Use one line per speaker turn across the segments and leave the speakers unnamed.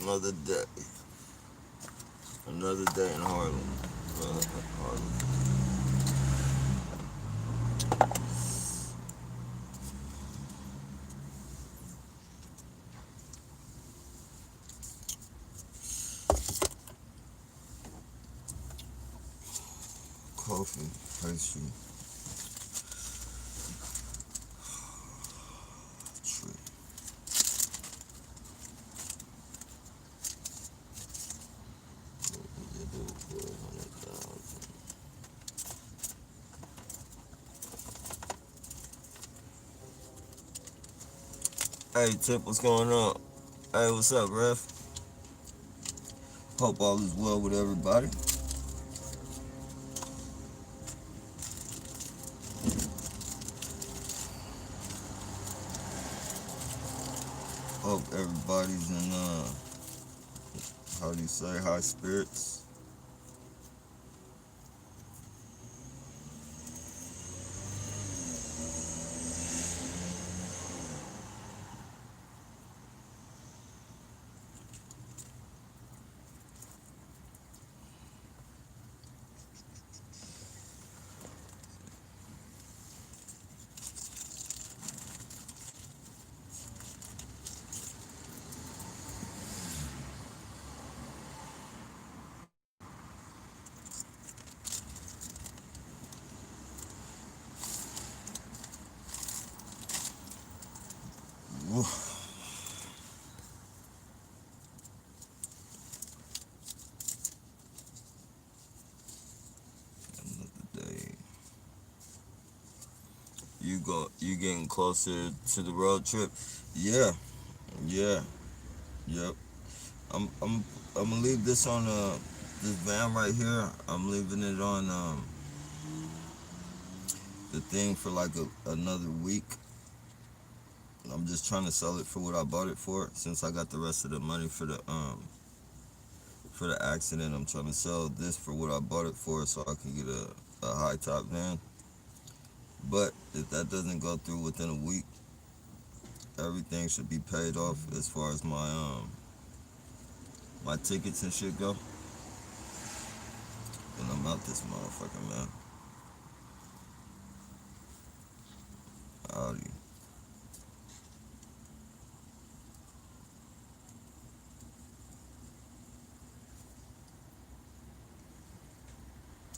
Another day. Another day in Harlem. Harlem. Coffee, pastry, tree. What they do for 100,000? Hey, Tip, what's going on? Hey, what's up, Ref? Hope all is well with everybody. Hope everybody's in, how do you say, high spirits. Another day. You getting closer to the road trip? Yeah, yeah, yep. I'm gonna leave this on this van right here. I'm leaving it on the thing for like another week. I'm just trying to sell it for what I bought it for. Since I got the rest of the money for the accident, I'm trying to sell this for what I bought it for, so I can get a high top van. But if that doesn't go through within a week, everything should be paid off as far as my tickets and shit go. And I'm out this motherfucker, man. Audi.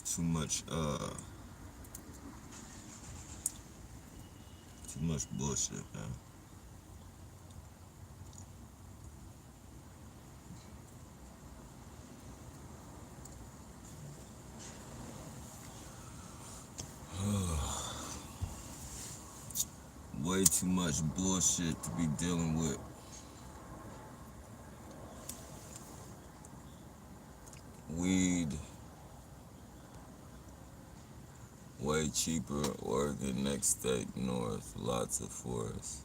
Too much too much bullshit, man. Way too much bullshit to be dealing with. Weed, way cheaper. Oregon, next state north, lots of forests.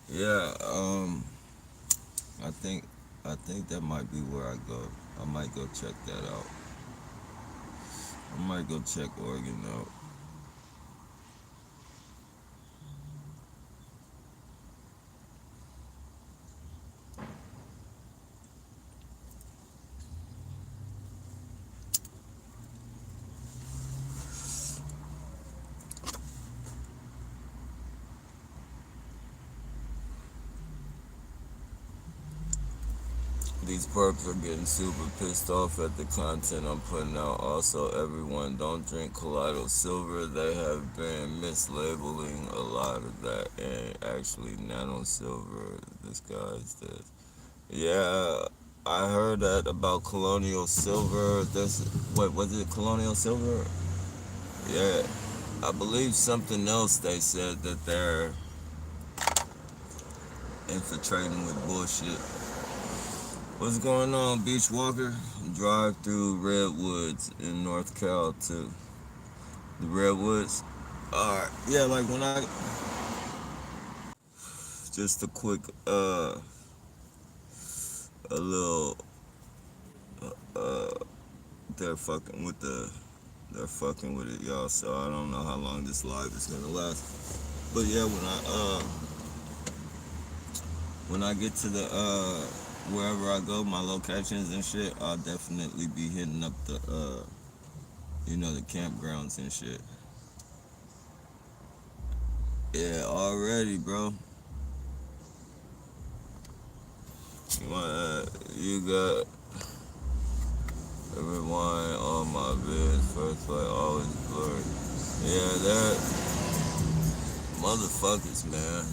Yeah, I think I think that might be where I go. I might go check that out. I might go check Oregon out. These perps are getting super pissed off at the content I'm putting out. Also, everyone, don't drink Kaleido Silver. They have been mislabeling a lot of that, and actually, Nano Silver. This guy's this. Yeah, I heard that about Colonial Silver. This, what was it? Colonial Silver? Yeah, I believe something else. They said that they're infiltrating with bullshit. What's going on, Beach Walker? Drive through Redwoods in North Cal too. The Redwoods. Alright, yeah, like when I just a quick a little uh they're fucking with they're fucking with it, y'all, so I don't know how long this live is gonna last. But yeah, When I get to the wherever I go, my locations and shit, I'll definitely be hitting up the the campgrounds and shit. Yeah, already, bro. You got everyone on my vids first like always blurry. Yeah, that motherfuckers, man.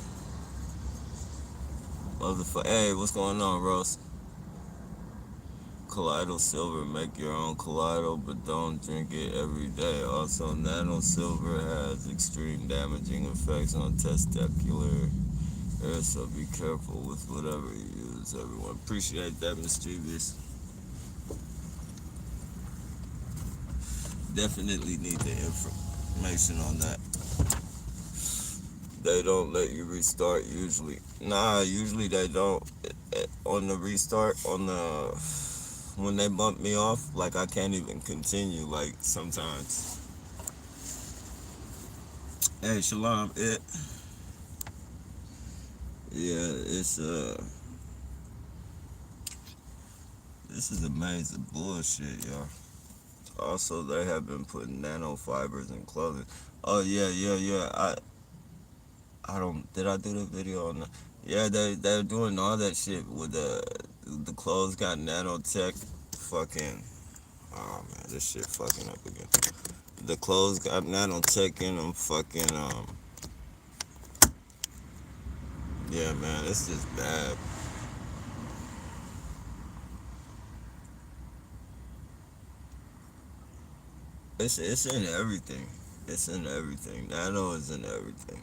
Hey, what's going on, Ross? Colloidal silver, make your own colloidal, but don't drink it every day. Also, nano silver has extreme damaging effects on testicular hair, so be careful with whatever you use, everyone. Appreciate that, mischievous. Definitely need the information on that. They don't let you restart usually. Nah, usually they don't. On the restart, when they bump me off, like I can't even continue. Like sometimes. Hey, Shalom. Yeah, this is amazing bullshit, y'all. Also, they have been putting nanofibers in clothing. Oh yeah. I don't. Did I do the video on that? Yeah, they're doing all that shit with the clothes got nanotech. Fucking. Oh man, this shit fucking up again. The clothes got nanotech in them. Fucking Yeah, man, it's just bad. It's in everything. It's in everything. Nano is in everything.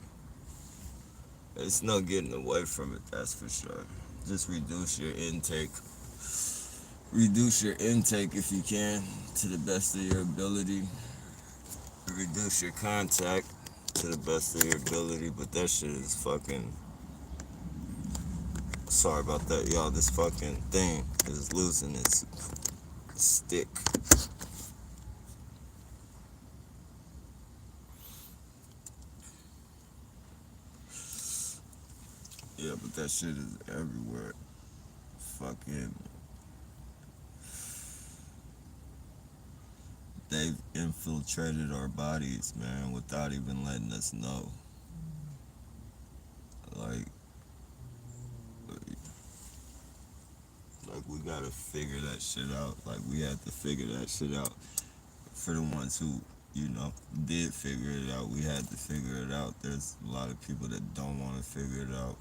It's no getting away from it. That's for sure. Just reduce your intake. Reduce your intake if you can to the best of your ability. Reduce your contact to the best of your ability. But that shit is fucking. Sorry about that, y'all. This fucking thing is losing its stick. Yeah, but that shit is everywhere. Fucking. They've infiltrated our bodies, man, without even letting us know. Like, like we gotta figure that shit out. Like we had to figure that shit out. For the ones who, did figure it out, we had to figure it out. There's a lot of people that don't want to figure it out.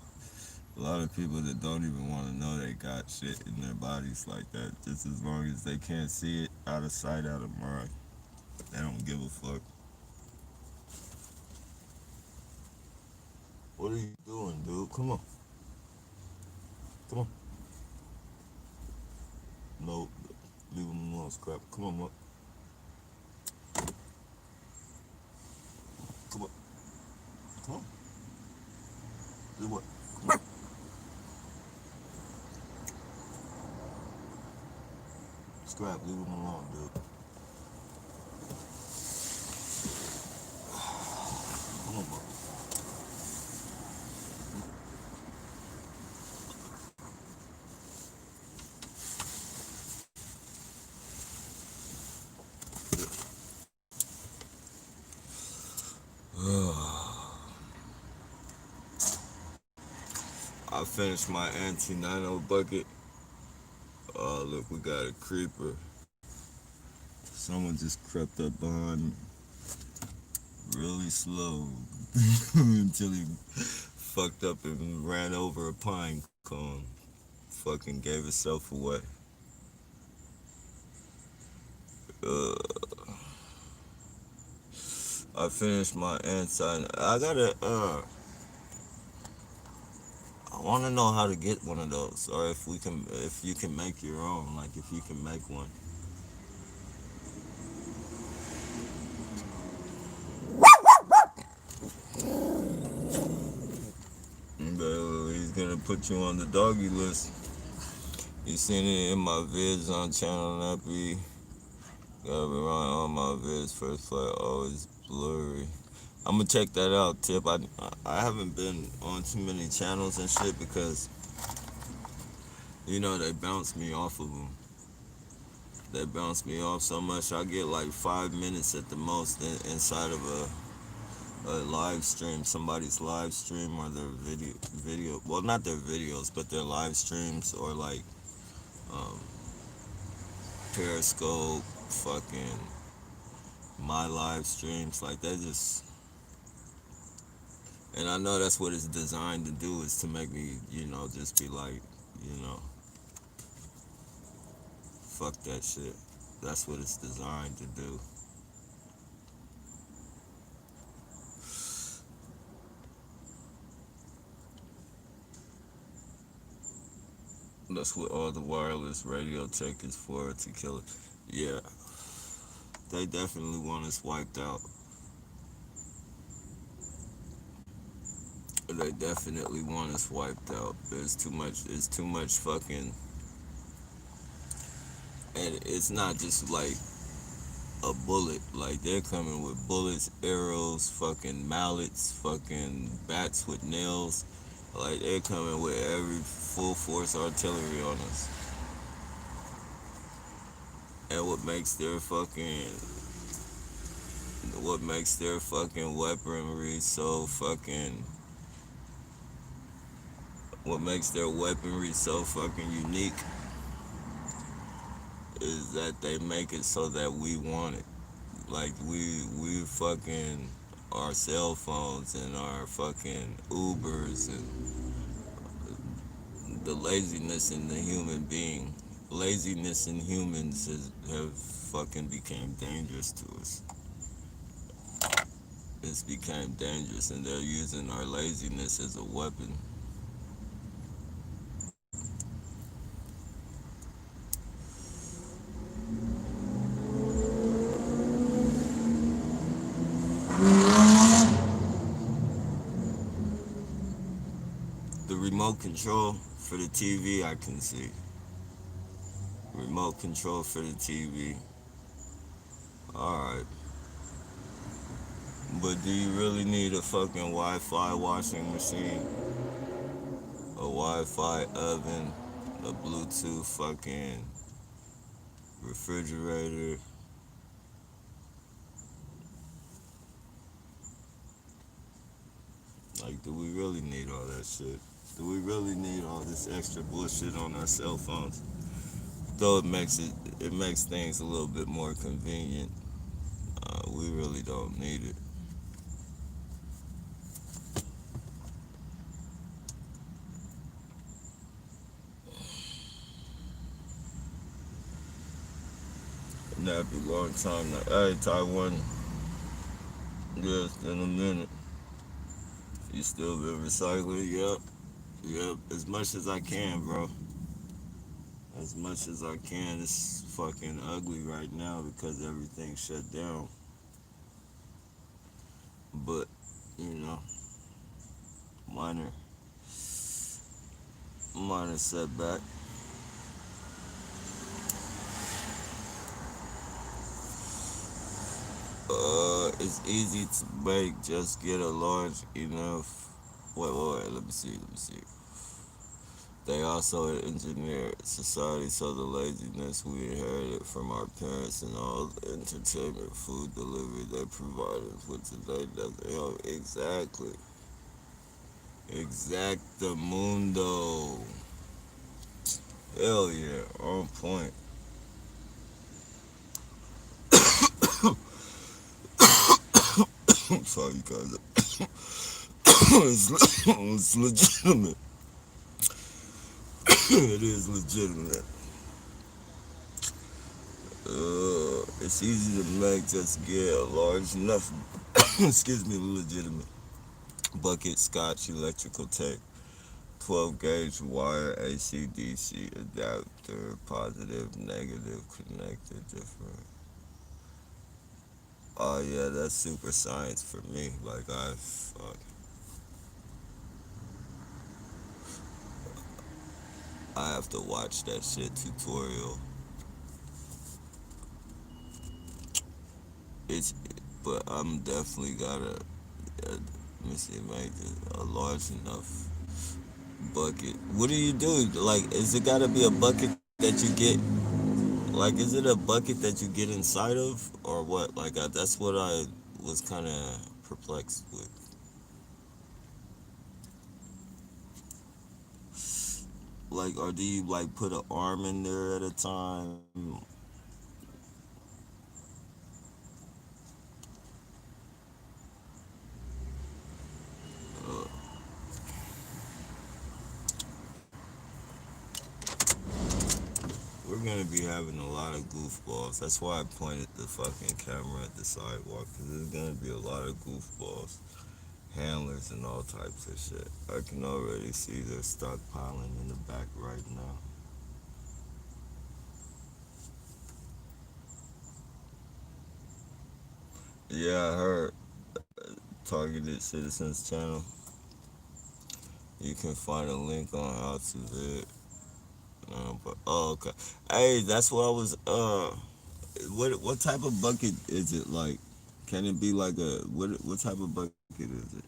A lot of people that don't even want to know they got shit in their bodies like that. Just as long as they can't see it, out of sight, out of mind. They don't give a fuck. What are you doing, dude? Come on. Come on. No, leave him alone, scrap. Come on, Mark. Come on. Come on. Do what? Come on. Scrap, leave him alone, dude. Come on, Mark. I finished my anti-nano bucket. Oh, look, we got a creeper. Someone just crept up behind me really slow until he fucked up and ran over a pine cone. Fucking gave himself away. Uh, I finished my anti. I want to know how to get one of those, or if you can make your own. Like if you can make one. He's gonna put you on the doggy list. You seen it in my vids on Channel Nappy. Gotta be running all my vids. First flight always blurry. I'm gonna check that out, Tip. I haven't been on too many channels and shit because They bounce me off of them. They bounce me off so much. I get like 5 minutes at the most inside of a live stream, somebody's live stream or their video. Well, not their videos, but their live streams or like um, Periscope, fucking my live streams. Like they just, and I know that's what it's designed to do is to make me, just be like, you know, fuck that shit. That's what it's designed to do. That's what all the wireless radio tech is for, to kill it. Yeah, they definitely want us wiped out. They definitely want us wiped out. There's too much. It's too much fucking. And it's not just like a bullet. Like they're coming with bullets, arrows, fucking mallets, fucking bats with nails. Like they're coming with every full force artillery on us. And what makes their fucking weaponry so fucking unique is that they make it so that we want it. Like we fucking our cell phones and our fucking Ubers and the laziness in the human being. Laziness in humans have fucking became dangerous to us. It's became dangerous and they're using our laziness as a weapon. The remote control for the TV I can see. Remote control for the TV. Alright. But do you really need a fucking Wi-Fi washing machine? A Wi-Fi oven? A Bluetooth fucking refrigerator? Like, do we really need all that shit? Do we really need all this extra bullshit on our cell phones? Though it makes things a little bit more convenient. We really don't need it. Nappy, long time now. Hey, Taiwan. Yeah, it's been a minute. You still been recycling? Yep. Yep. As much as I can, bro. As much as I can. It's fucking ugly right now because everything's shut down. But, you know, minor, minor setback. It's easy to make. Just get a large enough. Wait. Let me see. They also engineered society so the laziness we inherited from our parents and all the entertainment, food delivery they provide us with today doesn't help. Exactly. Exactamundo. Hell yeah, on point. I'm sorry, you guys. It's legitimate. It is legitimate. It's easy to make. Just get a large enough. Excuse me, legitimate bucket, scotch, electrical tape, 12 gauge wire, AC, DC adapter, positive, negative, connected, different. Oh yeah, that's super science for me. Like I have to watch that shit tutorial. It's, but I'm definitely gotta. Let me see, make it a large enough Bucket. What do you do? Like, is it gotta be a bucket that you get? Like, is it a bucket that you get inside of, or what? Like, that's what I was kind of perplexed with. Like, or do you like put an arm in there at a time? Uh, we're gonna be having a lot of goofballs. That's why I pointed the fucking camera at the sidewalk, because there's gonna be a lot of goofballs, handlers, and all types of shit. I can already see they're stockpiling in the back right now. Yeah, I heard Targeted Citizens channel. You can find a link on how to do it. But oh, okay. Hey, that's what I was. What type of bucket is it like? Can it be like a what type of bucket is it?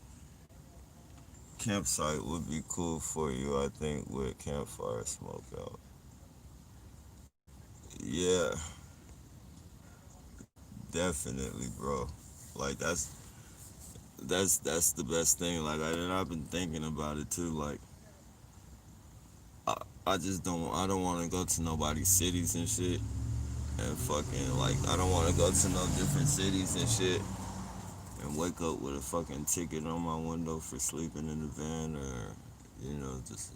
Campsite would be cool for you, I think, with campfire smoke out. Yeah, definitely, bro. Like that's the best thing. Like and I've been thinking about it too. Like I, I just don't want to go to nobody's cities and shit. And fucking like I don't want to go to no different cities and shit and wake up with a fucking ticket on my window for sleeping in the van or just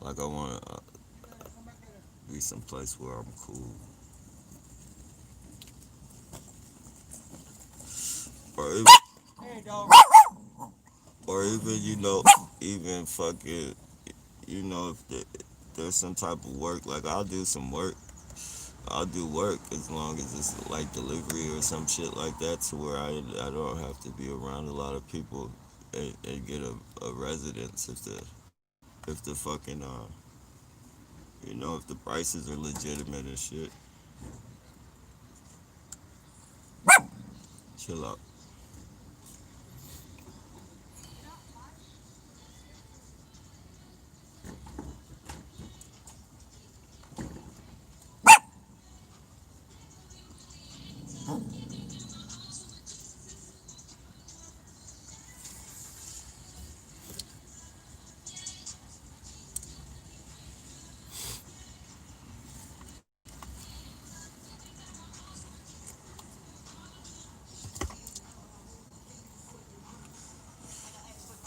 like I want to be someplace where I'm cool or even, or even even fucking if there's some type of work like I'll do work as long as it's like delivery or some shit like that to where I don't have to be around a lot of people and get a residence if the fucking if the prices are legitimate and shit. Chill out.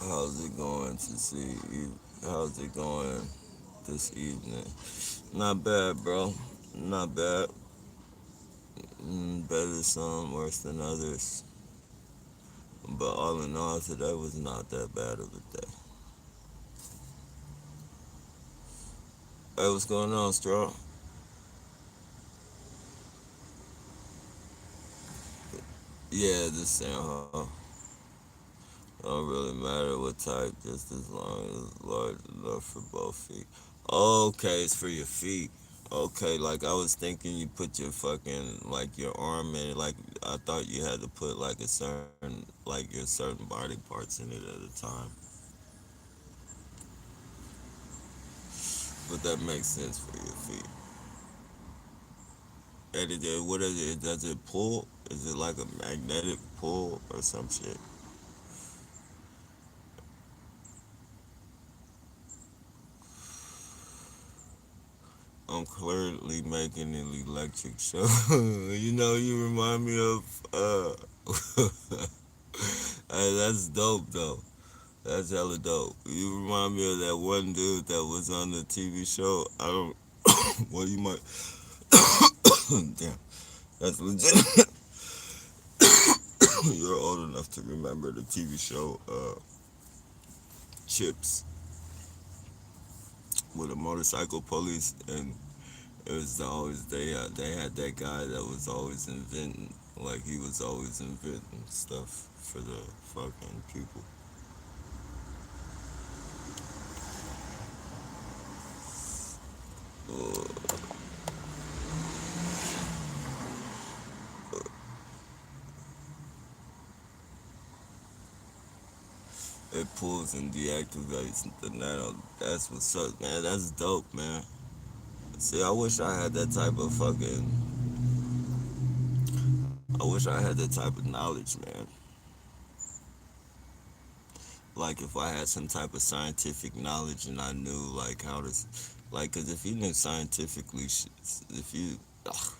How's it going to see? How's it going this evening? Not bad, bro. Not bad. Better some, worse than others. But all in all, today was not that bad of a day. Hey, what's going on, Straw? Yeah, the same, huh? Don't really matter what type, just as long as it's large enough for both feet. Okay, it's for your feet. Okay, like I was thinking you put your fucking like your arm in it. Like I thought you had to put like a certain like your certain body parts in it at a time. But that makes sense for your feet. And what is it? Does it pull? Is it like a magnetic pull or some shit? I'm currently making an electric show. You remind me of hey, that's dope though. That's hella dope. You remind me of that one dude that was on the TV show. I don't well you might damn. That's legit. You're old enough to remember the TV show Chips with a motorcycle police and it was always they had that guy that was always inventing like he was always inventing stuff for the fucking people. Uh, it pulls and deactivates the nano. That's what's up, man. That's dope, man. See, I wish I had that type of fucking. I wish I had that type of knowledge, man. Like if I had some type of scientific knowledge and I knew like how to, like, cause if you knew scientifically, if you, ugh,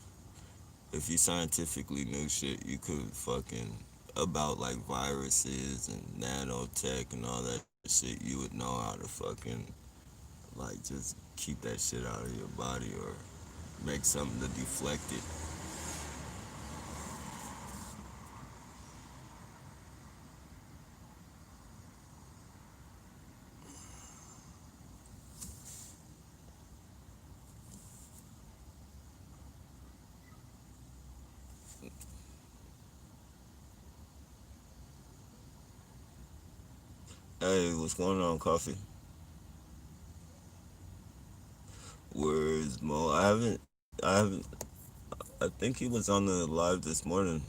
if you scientifically knew shit, you could fucking about like viruses and nanotech and all that shit, you would know how to fucking like just keep that shit out of your body or make something to deflect it. Hey, what's going on, Coffee? Where's Mo? I haven't. I think he was on the live this morning.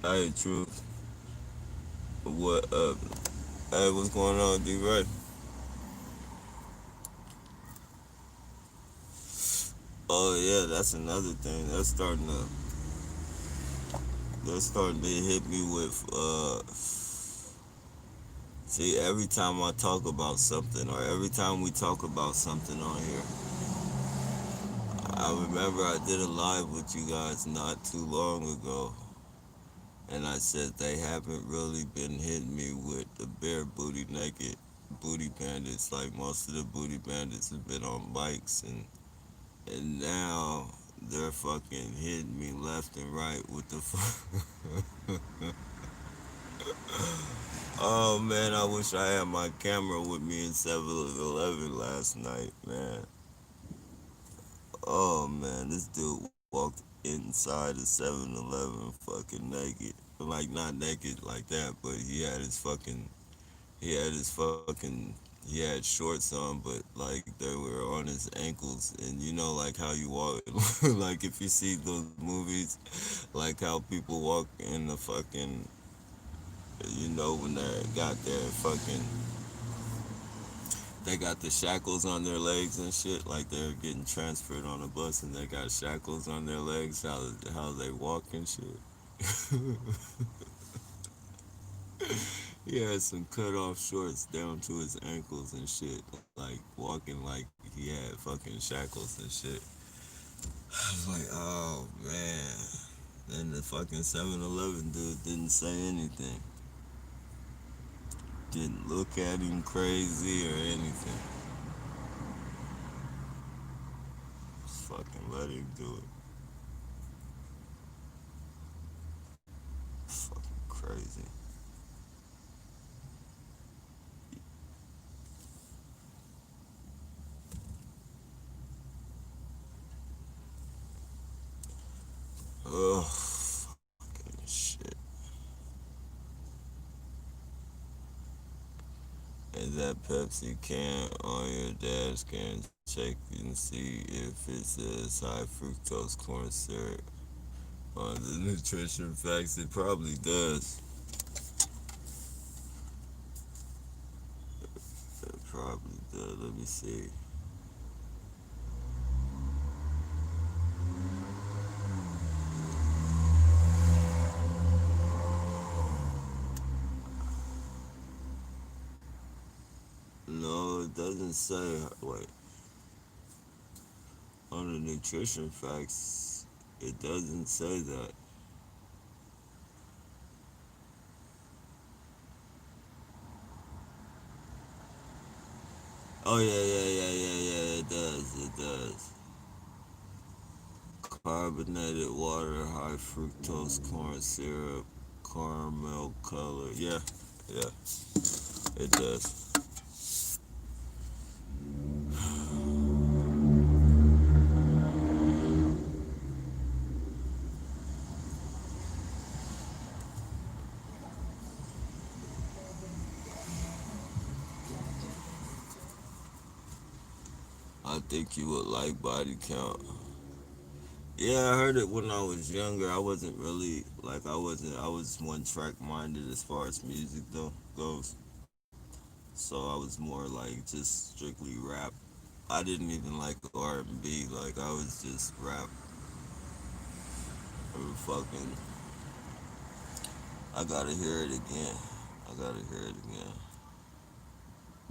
Hey, Truth. What up? Hey, what's going on, D. Ray? Oh yeah, that's another thing. That's starting to hit me with see, every time I talk about something or every time we talk about something on here, I remember I did a live with you guys not too long ago and I said they haven't really been hitting me with the bare booty naked booty bandits. Like most of the booty bandits have been on bikes and now they're fucking hitting me left and right with the Oh man, I wish I had my camera with me in 7-Eleven last night, man. Oh man, this dude walked inside a 7-Eleven fucking naked. Like not naked like that, but he had shorts on, but like they were on his ankles, and you know like how you walk, like if you see those movies, like how people walk in the fucking, you know when they got the shackles on their legs and shit, like they're getting transferred on a bus and they got shackles on their legs, how they walk and shit. He had some cut off shorts down to his ankles and shit, like walking like he had fucking shackles and shit. I was like, oh man. Then the fucking 7-Eleven dude didn't say anything. Didn't look at him crazy or anything. Just fucking let him do it. Fucking crazy. Ugh, fucking shit. And that Pepsi can on your dash can check and see if it says high fructose corn syrup on the nutrition facts. It probably does. It probably does. Let me see. No, it doesn't say. Wait, on the nutrition facts, it doesn't say that. Oh yeah, yeah, yeah, yeah, yeah. It does. It does. Carbonated water, high fructose corn syrup, caramel color. Yeah, yeah, it does. Think you would like Body Count? Yeah, I heard it when I was younger. I wasn't really like I was one track minded as far as music though goes. So I was more like just strictly rap. I didn't even like R&B. Like I was just rap. Or fucking. I gotta hear it again. I gotta hear it again.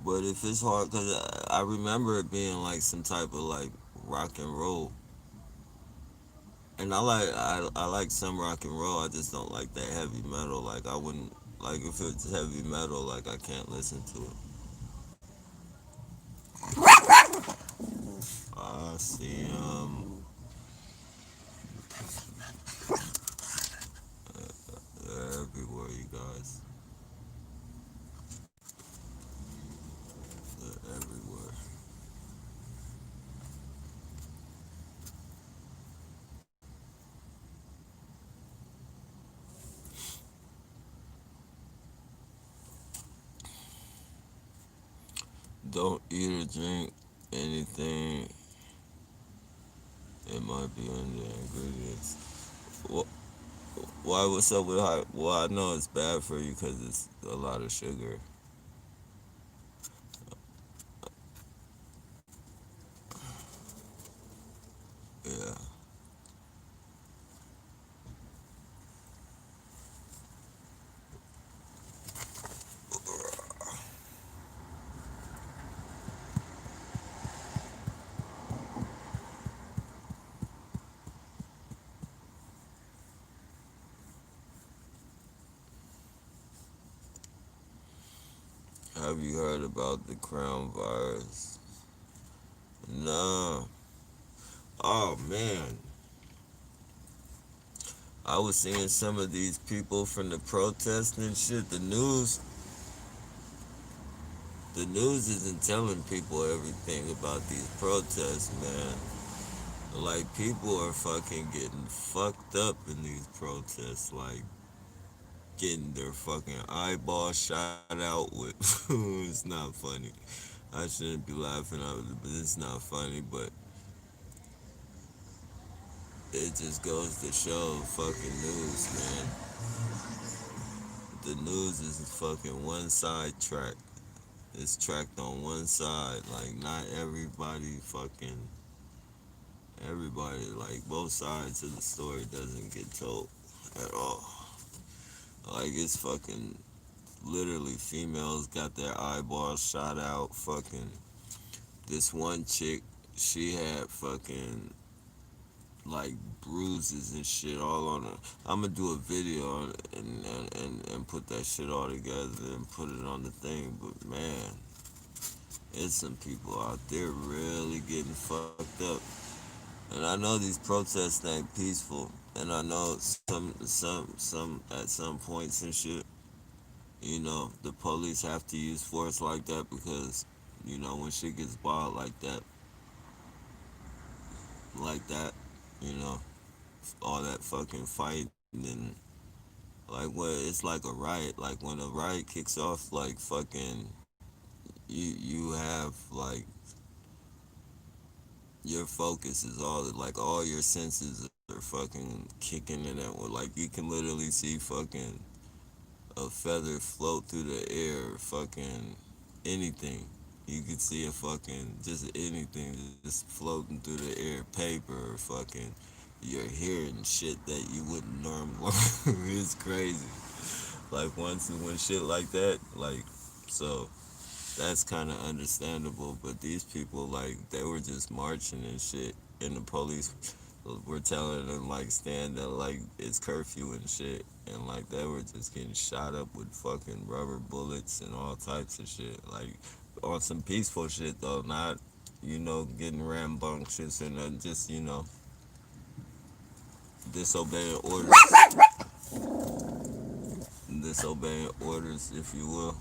But if it's hard, cause I remember it being like some type of like rock and roll, and I like some rock and roll. I just don't like that heavy metal. Like I wouldn't like if it's heavy metal. Like I can't listen to it. I see. They're everywhere, you guys. They're everywhere. Don't eat or drink anything. It might be in the ingredients. Wh- Why? What's up with high? Well, I know it's bad for you because it's a lot of sugar. Yeah. Have you heard about the crown virus? No. Oh man, I was seeing some of these people from the protest and shit. The news isn't telling people everything about these protests, man. Like people are fucking getting fucked up in these protests, like getting their fucking eyeballs shot out with. It's not funny. I shouldn't be laughing at it, but it's not funny. But it just goes to show fucking news, man. The news is fucking one side track. It's tracked on one side. Like not everybody like both sides of the story doesn't get told at all. Like it's fucking literally females got their eyeballs shot out. Fucking this one chick, she had fucking like bruises and shit all on her. I'm gonna do a video and put that shit all together and put it on the thing. But man, there's some people out there really getting fucked up. And I know these protests ain't peaceful. And I know some at some points and shit, the police have to use force like that because, when shit gets wild like that, you know, all that fucking fighting and like what it's like a riot. Like when a riot kicks off, like fucking you have like your focus is all your senses are fucking kicking in at like you can literally see fucking a feather float through the air, fucking anything. You could see a fucking just anything just floating through the air, paper, fucking. You're hearing shit that you wouldn't normally. It's crazy. Like once when shit like that, like so that's kind of understandable. But these people, like, they were just marching and shit, and the police were telling them like stand up, like it's curfew and shit, and like they were just getting shot up with fucking rubber bullets and all types of shit, like on some peaceful shit though, not getting rambunctious and just disobeying orders, disobeying orders, if you will.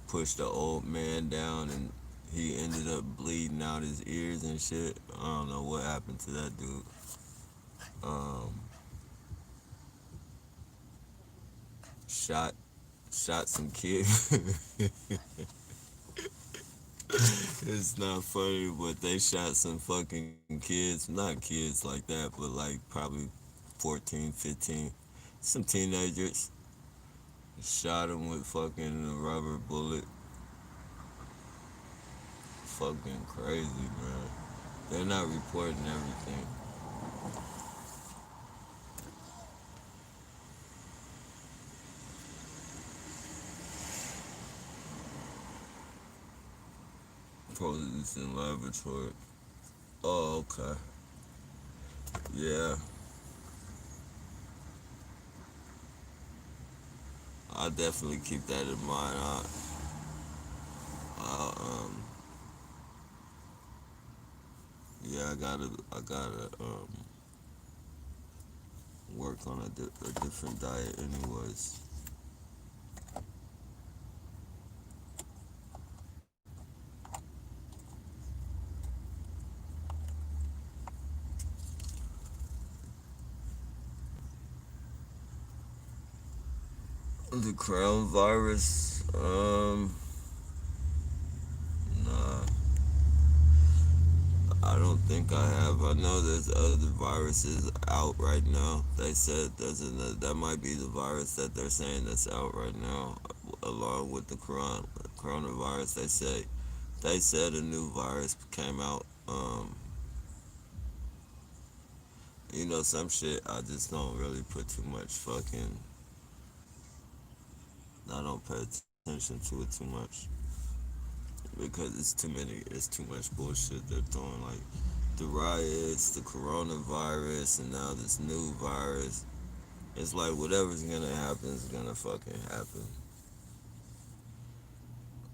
Pushed the old man down and he ended up bleeding out his ears and shit. I don't know what happened to that dude. Um, shot shot some kid. It's not funny, but they shot some fucking kids. Not kids like that, but like probably 14, 15. Some teenagers. Shot them with fucking a rubber bullet. Fucking crazy, man. They're not reporting everything. Police in laboratory. Oh, okay. Yeah. I definitely keep that in mind. I yeah, I gotta work on a different diet, anyways. The crown virus, nah, I don't think I have. I know there's other viruses out right now. They said that might be the virus that they're saying that's out right now, along with the coronavirus. They said a new virus came out. Some shit I just don't really put too much fucking. I don't pay attention to it too much because it's too many. It's too much bullshit they're throwing, like the riots, the coronavirus, and now this new virus. It's like whatever's gonna happen is gonna fucking happen.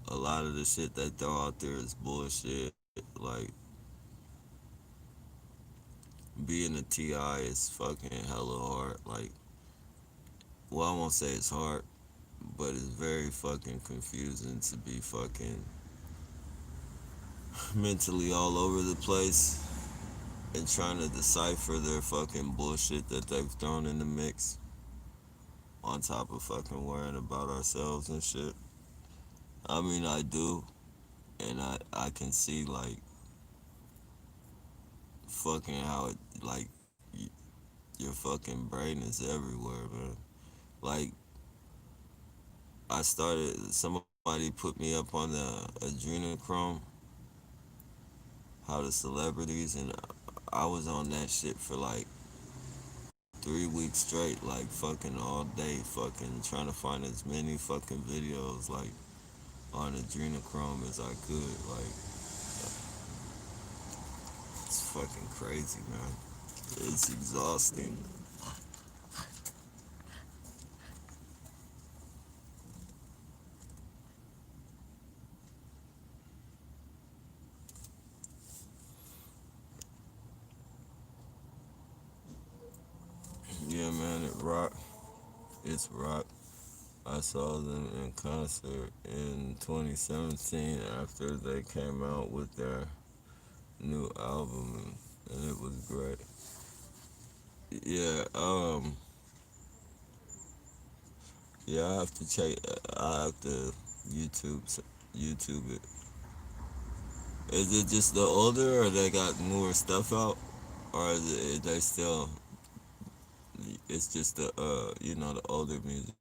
A lot of the shit they throw out there is bullshit. Like being a TI is fucking hella hard. Like, well, I won't say it's hard, but it's very fucking confusing to be fucking mentally all over the place and trying to decipher their fucking bullshit that they've thrown in the mix on top of fucking worrying about ourselves and shit. I mean, I do, and I can see like fucking how it like your fucking brain is everywhere, man. Like somebody put me up on the adrenochrome, how the celebrities, and I was on that shit for like 3 weeks straight, like fucking all day, fucking trying to find as many fucking videos like on adrenochrome as I could. Like it's fucking crazy, man. It's exhausting. Yeah, man, it rock. It's rock. I saw them in concert in 2017 after they came out with their new album, and it was great. Yeah, yeah, I have to check. I have to YouTube YouTube it. Is it just the older, or they got newer stuff out, or they still? It's just the older music.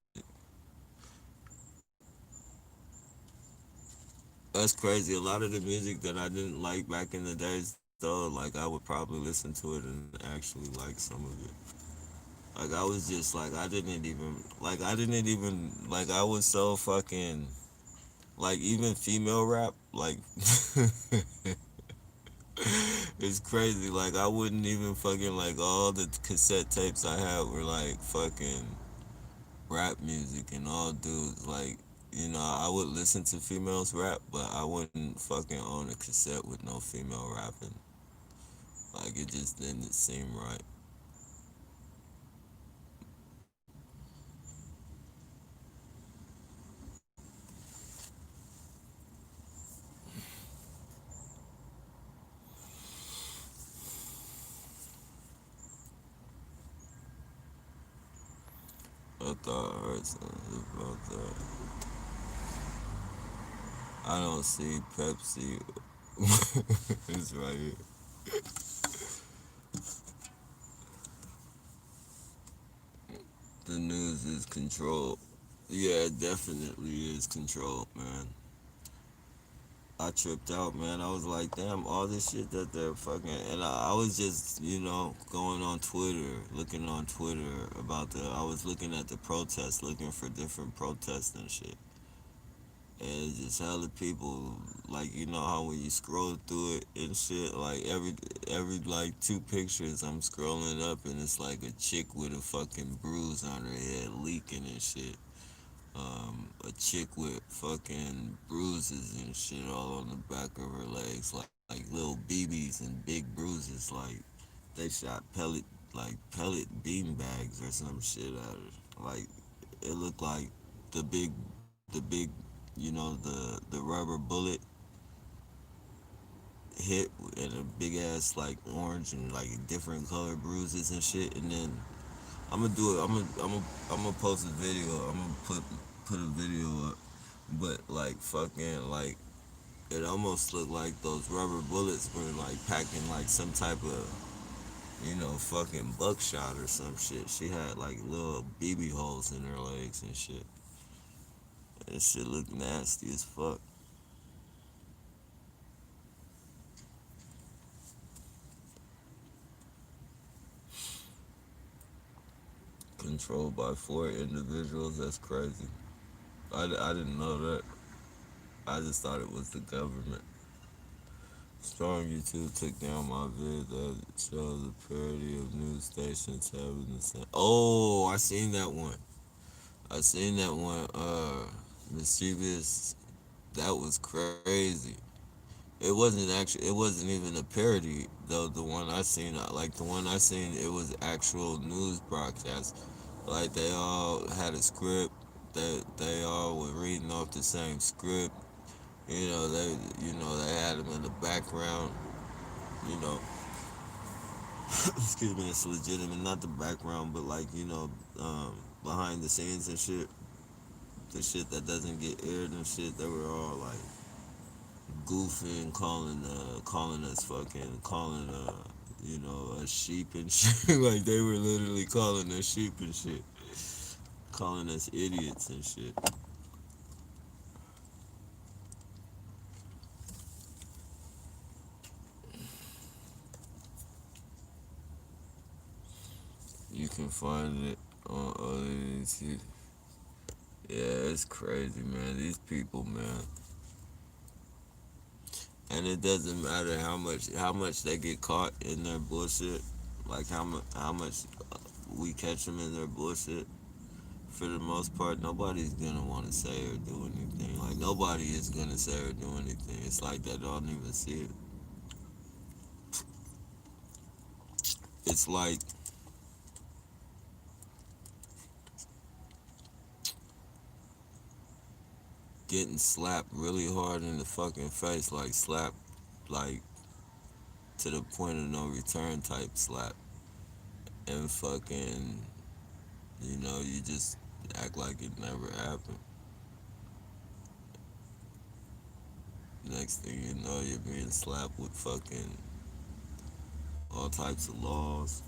That's crazy. A lot of the music that I didn't like back in the days, though, like I would probably listen to it and actually like some of it. Like I was just like I was so fucking like even female rap like it's crazy. Like I wouldn't even fucking like all the cassette tapes I had were like fucking rap music and all dudes. Like I would listen to females rap, but I wouldn't fucking own a cassette with no female rapping. Like it just didn't seem right. I thought I heard something about that. I don't see Pepsi. It's right here. The news is controlled. Yeah, it definitely is controlled, man. I tripped out, man. I was like, damn, all this shit that they're fucking. And I was just, going on Twitter, looking on Twitter about the. I was looking at the protests, looking for different protests and shit. And it's just hella people, like, how when you scroll through it and shit, like, every like, two pictures, I'm scrolling up and it's like a chick with a fucking bruise on her head leaking and shit. A chick with fucking bruises and shit all on the back of her legs, like little BBs and big bruises, like they shot pellet bean bags or some shit at her. Like it looked like the big, the rubber bullet hit and a big ass like orange and like different color bruises and shit. And then I'm gonna do it. I'm gonna post a video. I'm gonna put a video up. But like fucking like it almost looked like those rubber bullets were like packing like some type of fucking buckshot or some shit. She had like little BB holes in her legs and shit. That shit looked nasty as fuck. Controlled by four individuals. That's crazy. I didn't know that. I just thought it was the government. Strong YouTube took down my vid that shows a parody of news stations having the same. Oh, I seen that one. I seen that one. Mischievous. That was crazy. It wasn't actually. It wasn't even a parody though. The one I seen, like the one I seen, it was actual news broadcast. Like they all had a script. They all were reading off the same script. They had them in the background. You know, excuse me, it's legitimate. Not the background, but like behind the scenes and shit. The shit that doesn't get aired and shit. They were all like goofing, calling us fucking, calling us sheep and shit. Like they were literally calling us sheep and shit, calling us idiots and shit. You can find it on other YouTube. Yeah, it's crazy, man. These people, man. And it doesn't matter how much they get caught in their bullshit. Like how much we catch them in their bullshit. For the most part, nobody's gonna want to say or do anything. Like nobody is gonna say or do anything. It's like they don't even see it. It's like getting slapped really hard in the fucking face, like slap, like to the point of no return type slap, and fucking, you just act like it never happened. Next thing you know, you're being slapped with fucking all types of laws.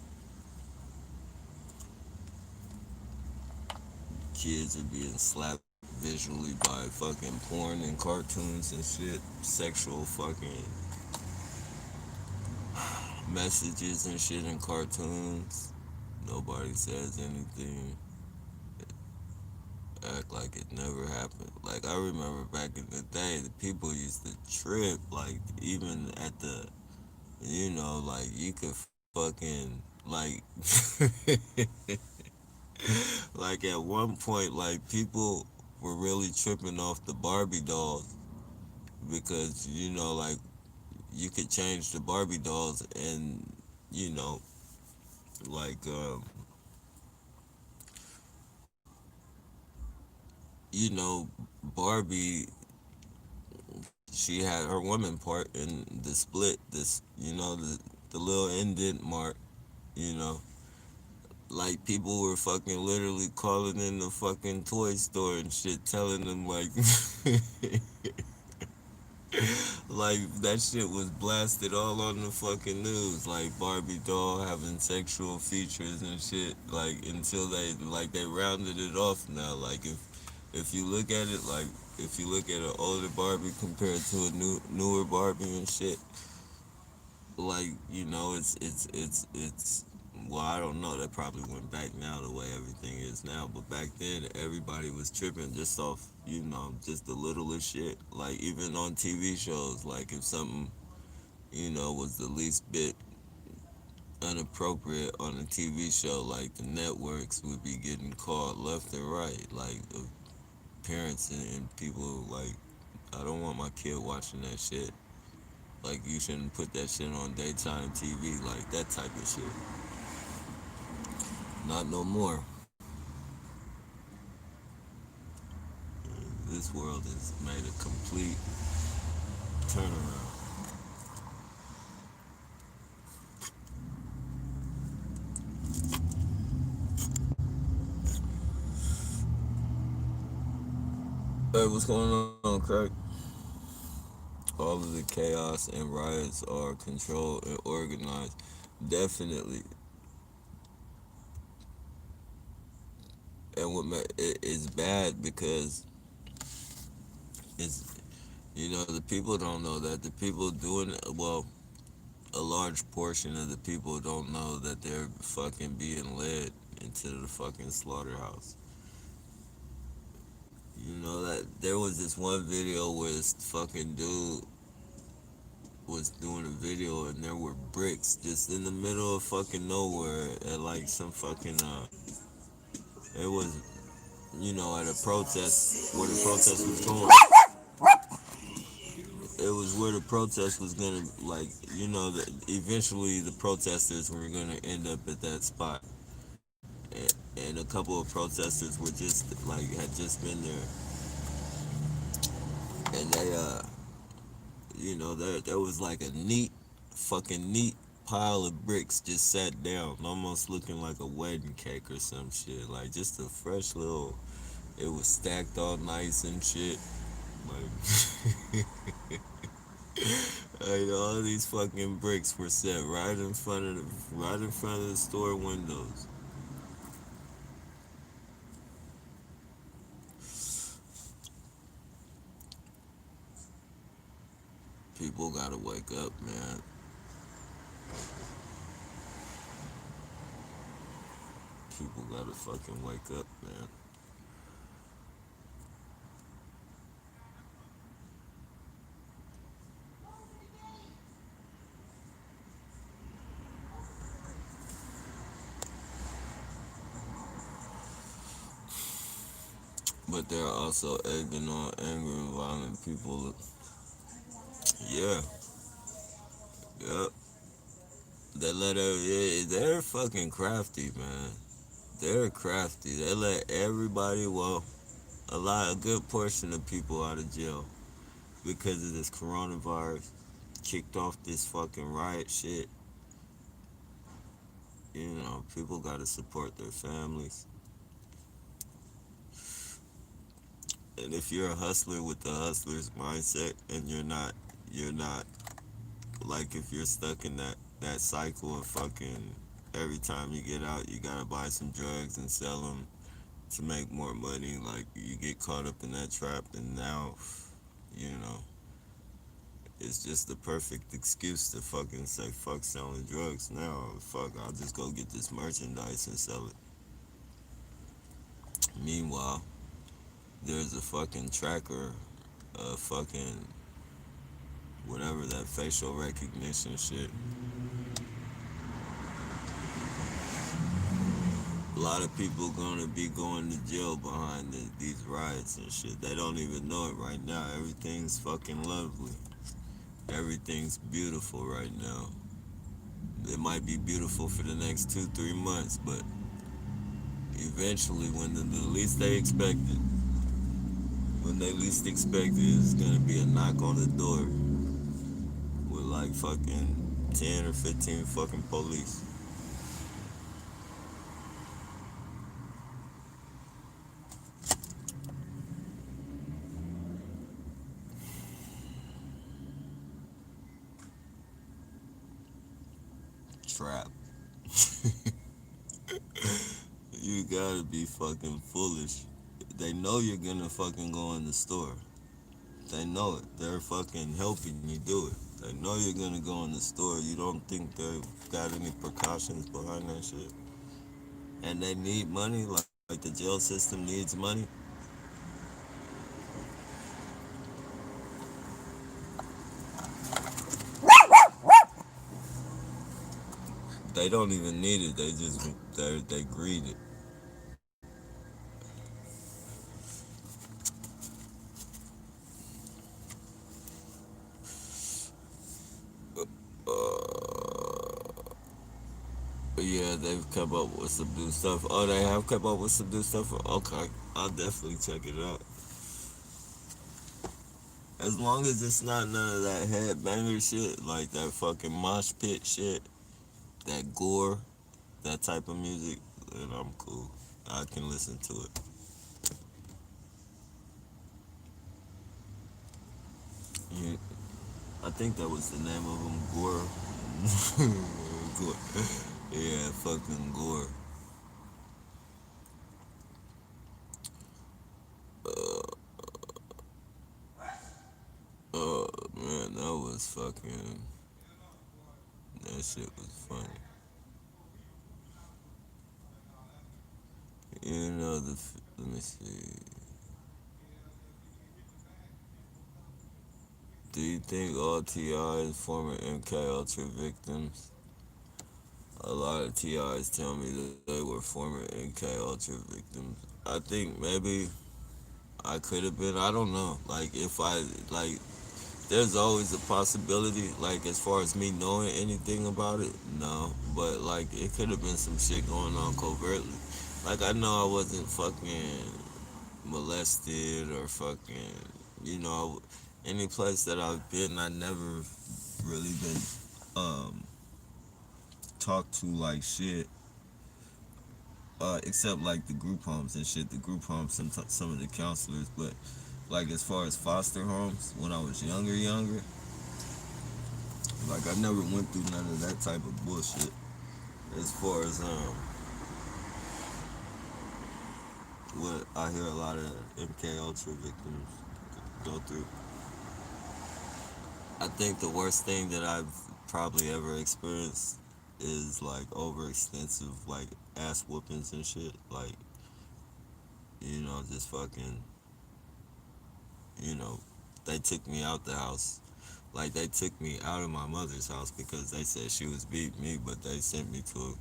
Kids are being slapped visually by fucking porn and cartoons and shit. Sexual fucking messages and shit in cartoons. Nobody says anything. Act like it never happened. Like I remember back in the day, the people used to trip. Like even at the, like you could fucking like, like at one point, like people were really tripping off the Barbie dolls because like you could change the Barbie dolls and you know like Barbie, she had her woman part in the split, this the little indent mark, you know like people were fucking literally calling in the fucking toy store and shit telling them like Like that shit was blasted all on the fucking news. Like Barbie doll having sexual features and shit. Like until they rounded it off now. Like if you look at it, like if you look at an older Barbie compared to a newer Barbie and shit, like it's well, I don't know, that probably went back now the way everything is now, but back then everybody was tripping just off, just the littlest shit. Like even on TV shows, like if something, was the least bit inappropriate on a TV show, like the networks would be getting called left and right, like parents and people like, I don't want my kid watching that shit. Like you shouldn't put that shit on daytime TV, like that type of shit. Not no more. This world has made a complete turnaround. Hey, what's going on, Craig? All of the chaos and riots are controlled and organized. Definitely. And it's bad because it's, the people don't know that. The people doing it, well, a large portion of the people don't know that they're fucking being led into the fucking slaughterhouse. You know that there was this one video where this fucking dude was doing a video and there were bricks just in the middle of fucking nowhere at like some fucking it was, at a protest where the protest was going. It was where the protest was gonna, like, eventually the protesters were gonna end up at that spot. And a couple of protesters were just like had just been there, and there was like a neat pile of bricks just sat down, almost looking like a wedding cake or some shit. Like just a fresh little. It was stacked all nice and shit. Like, like all these fucking bricks were set right in front of the store windows. People gotta wake up, man. People gotta fucking wake up, man. But they're also egging on angry and violent people. Yeah, yep. They let her. Yeah, they're fucking crafty, man. They're crafty. They let everybody, well, a good portion of people out of jail because of this coronavirus. Kicked off this fucking riot shit. People gotta support their families. And if you're a hustler with the hustler's mindset and you're not like if you're stuck in that cycle of fucking every time you get out you gotta buy some drugs and sell them to make more money, like you get caught up in that trap, and now you know it's just the perfect excuse to fucking say fuck selling drugs. Now fuck, I'll just go get this merchandise and sell it. Meanwhile, there's a fucking tracker, a fucking whatever that facial recognition shit. A lot of people gonna be going to jail behind these riots and shit. They don't even know it right now. Everything's fucking lovely. Everything's beautiful right now. It might be beautiful for the next 2, 3 months, but eventually, when the least they expect it, when they least expect it, it's gonna be a knock on the door with like fucking 10 or 15 fucking police. strap. You gotta be fucking foolish. They know you're gonna fucking go in the store. They know it. They're fucking helping you do it. They know you're gonna go in the store. You don't think they've got any precautions behind that shit. And they need money, like the jail system needs money. They don't even need it. They greed it. Yeah, they've come up with some new stuff. Oh, they have come up with some new stuff. Okay, I'll definitely check it out. As long as it's not none of that headbanger shit, like that fucking mosh pit shit, that gore, that type of music, then I'm cool. I can listen to it. Yeah, I think that was the name of them, Gore. Gore. Yeah, fucking Gore. Oh man, that was fucking. That shit was funny. You know Let me see. Do you think all T.I. is former MK Ultra victims? A lot of T.I.'s tell me that they were former MK Ultra victims. I think maybe I could have been. I don't know. Like if I like, there's always a possibility. Like as far as me knowing anything about it, no. But like it could have been some shit going on covertly. Like I know I wasn't fucking molested or fucking, you know, any place that I've been, I never really been um talked to like shit. Except like the group homes and shit. The group homes, some of the counselors, but like as far as foster homes, when I was younger, like I never went through none of that type of bullshit. As far as what I hear a lot of MK Ultra victims go through. I think the worst thing that I've probably ever experienced is like overextensive like ass whoopings and shit. Like, you know, just fucking, you know, they took me out the house. Like they took me out of my mother's house because they said she was beating me, but they sent me to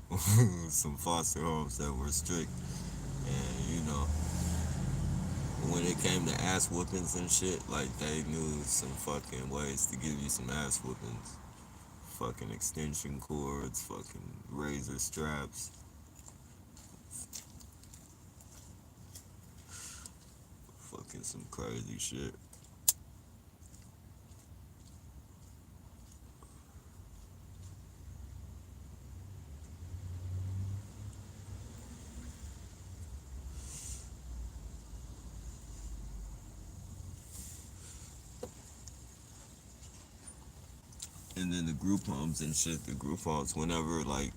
some foster homes that were strict. And you know, when it came to ass whoopings and shit, like they knew some fucking ways to give you some ass whoopings. Fucking extension cords, fucking razor straps, fucking some crazy shit. And then the group homes and shit, the group homes, whenever like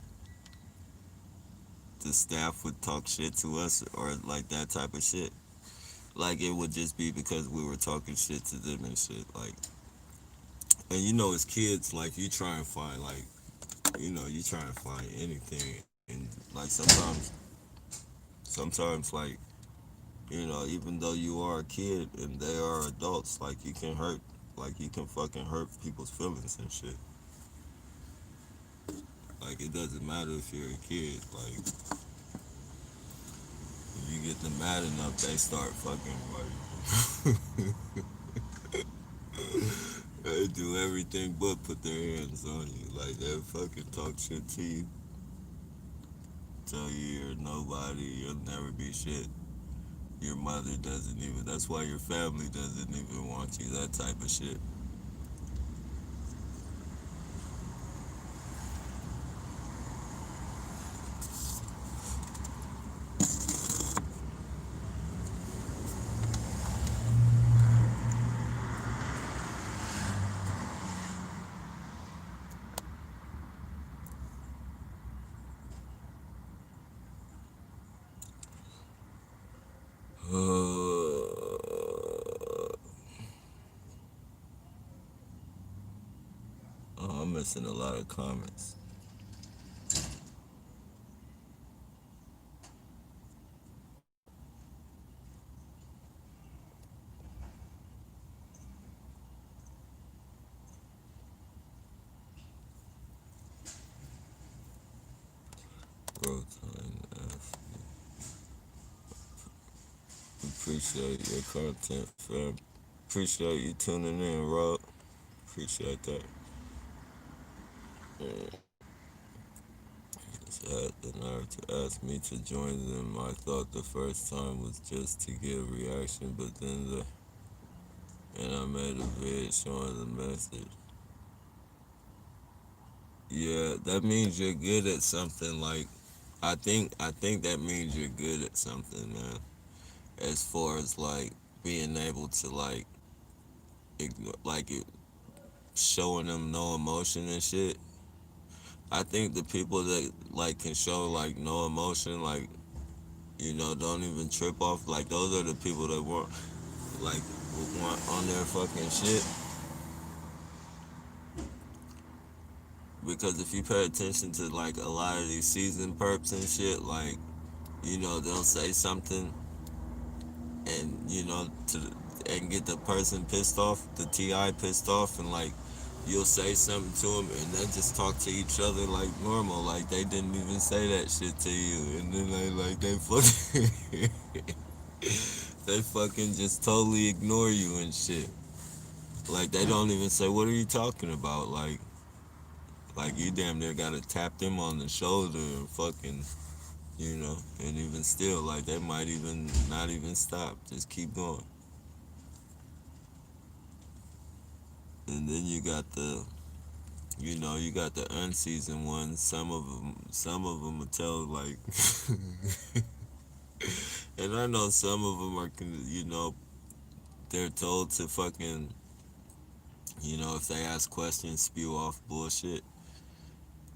the staff would talk shit to us or like that type of shit, like it would just be because we were talking shit to them and shit. Like, and you know, as kids, like you try and find like, you know, you try and find anything, and like sometimes like, you know, even though you are a kid and they are adults, like you can hurt, like you can fucking hurt people's feelings and shit. Like it doesn't matter if you're a kid. Like if you get them mad enough, they start fucking like they do everything but put their hands on you. Like they fucking talk shit to you, tell you you're nobody, you'll never be shit. Your mother doesn't even. That's why your family doesn't even want you. That type of shit. noticing a lot of comments. Bro, time. Appreciate your content, fam. Appreciate you tuning in, Rob. Appreciate that. Yeah. She had the nerve to ask me to join them. I thought the first time was just to get a reaction, but then and I made a vid showing the message. Yeah, that means you're good at something. Like, I think that means you're good at something, man. As far as like being able to like like it showing them no emotion and shit. I think the people that like can show like no emotion, like don't even trip off. Like those are the people that like want on their fucking shit. Because if you pay attention to like a lot of these seasoned perps and shit, like they'll say something and and get the person pissed off, the Ti pissed off, and like you'll say something to them and they just talk to each other like normal, like they didn't even say that shit to you, and then they fucking they fucking just totally ignore you and shit. Like they don't even say, "What are you talking about?" Like you damn near gotta tap them on the shoulder and fucking and even still, like they might even not even stop, just keep going. And then you got the unseasoned ones. Some of them will tell like, and I know some of them are, they're told to fucking, if they ask questions, spew off bullshit.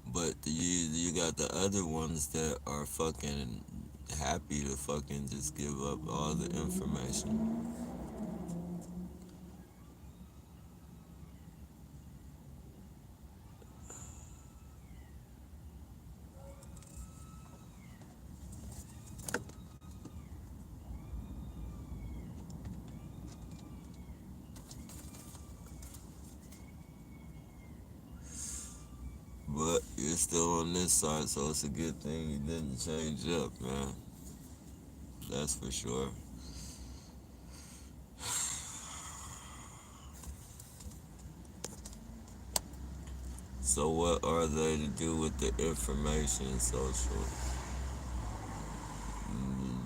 But you got the other ones that are fucking happy to fucking just give up all the information. But you're still on this side, so it's a good thing you didn't change up, man. That's for sure. So what are they to do with the information social?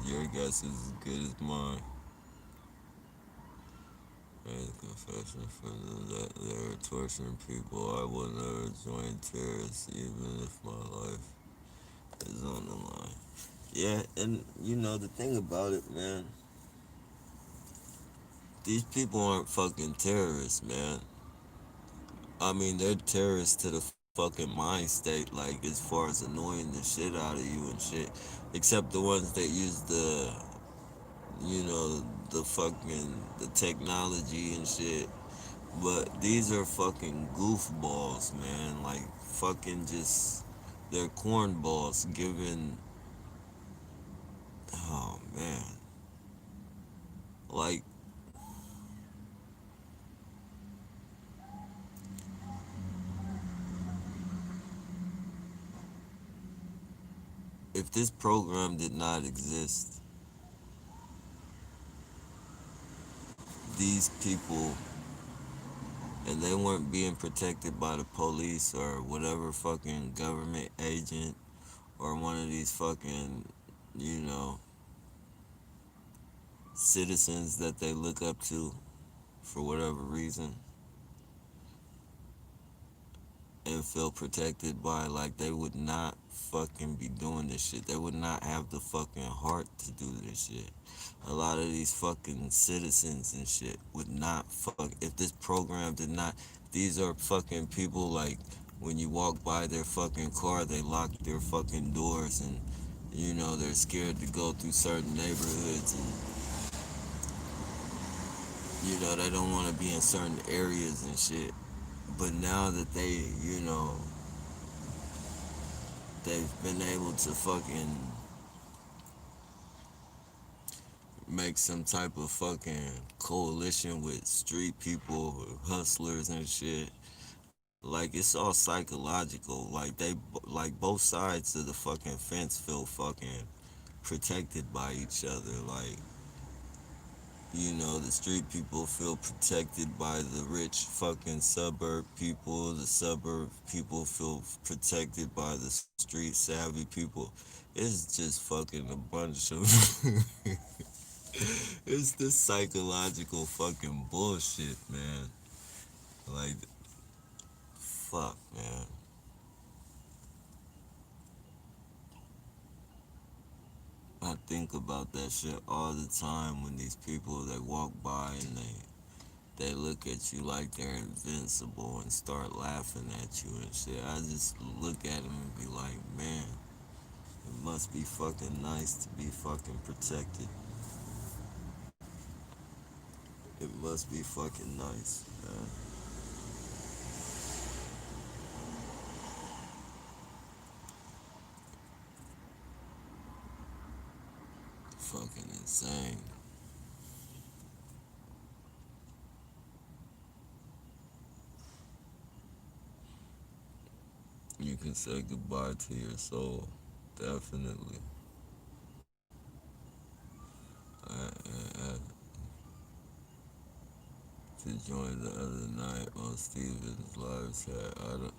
Your guess is as good as mine. And confession from them that they're torturing people. I will never join terrorists even if my life is on the line. Yeah, and the thing about it, man, these people aren't fucking terrorists, man. I mean, they're terrorists to the fucking mind state, like as far as annoying the shit out of you and shit. Except the ones that use the fucking the technology and shit. But these are fucking goofballs, man. Like fucking just they're cornballs given. Oh man, like if this program did not exist, these people and they weren't being protected by the police or whatever fucking government agent or one of these fucking, you know, citizens that they look up to for whatever reason and feel protected by, like they would not fucking be doing this shit. They would not have the fucking heart to do this shit. A lot of these fucking citizens and shit would not fuck if this program did not. These are fucking people like when you walk by their fucking car, they lock their fucking doors and they're scared to go through certain neighborhoods and they don't want to be in certain areas and shit. But now that they, they've been able to fucking make some type of fucking coalition with street people, hustlers and shit. Like it's all psychological. Like both sides of the fucking fence feel fucking protected by each other. Like, the street people feel protected by the rich fucking suburb people. The suburb people feel protected by the street savvy people. It's just fucking a bunch of. It's this psychological fucking bullshit, man. Like, fuck, man. I think about that shit all the time when these people they walk by and they look at you like they're invincible and start laughing at you and shit. I just look at them and be like, man, it must be fucking nice to be fucking protected. It must be fucking nice, man. Fucking insane. You can say goodbye to your soul, definitely. I to join the other night on Steven's live chat. I don't.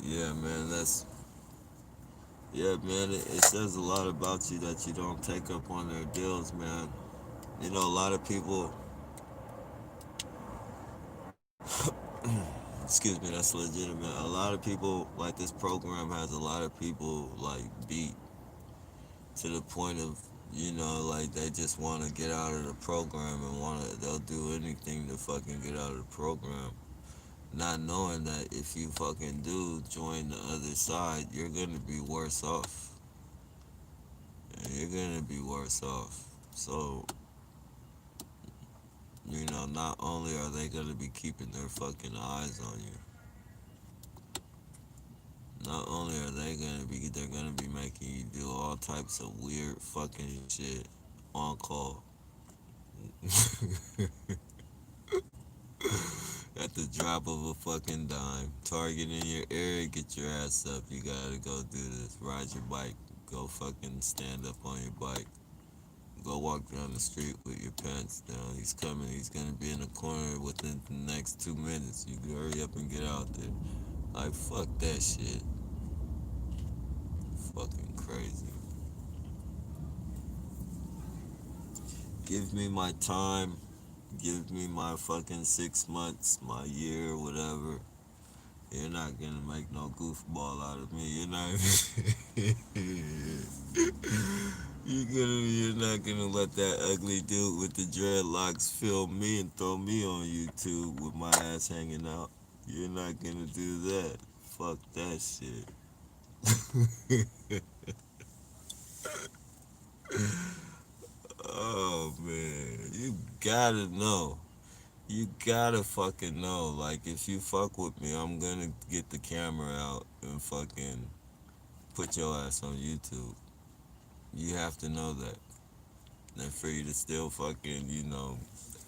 Yeah, man. Man. It says a lot about you that you don't take up on their deals, man. A lot of people. Excuse me. That's legitimate. A lot of people like this program has a lot of people like beat to the point of like they just want to get out of the program and they'll do anything to fucking get out of the program, not knowing that if you fucking do join the other side, you're gonna be worse off. You're gonna be worse off. So, not only are they gonna be keeping their fucking eyes on you, not only are they're gonna be making you do all types of weird fucking shit on call. At the drop of a fucking dime. Target in your area, get your ass up. You gotta go do this. Ride your bike. Go fucking stand up on your bike. Go walk down the street with your pants down. He's coming. He's gonna be in the corner within the next 2 minutes. You can hurry up and get out there. Like, fuck that shit. Fucking crazy. Give me my time. Give me my fucking 6 months, my year, whatever. You're not gonna make no goofball out of me. You're not gonna let that ugly dude with the dreadlocks film me and throw me on YouTube with my ass hanging out. You're not gonna do that. Fuck that shit. Oh man, you gotta know. You gotta fucking know. Like if you fuck with me, I'm gonna get the camera out and fucking put your ass on YouTube. You have to know that. And for you to still fucking,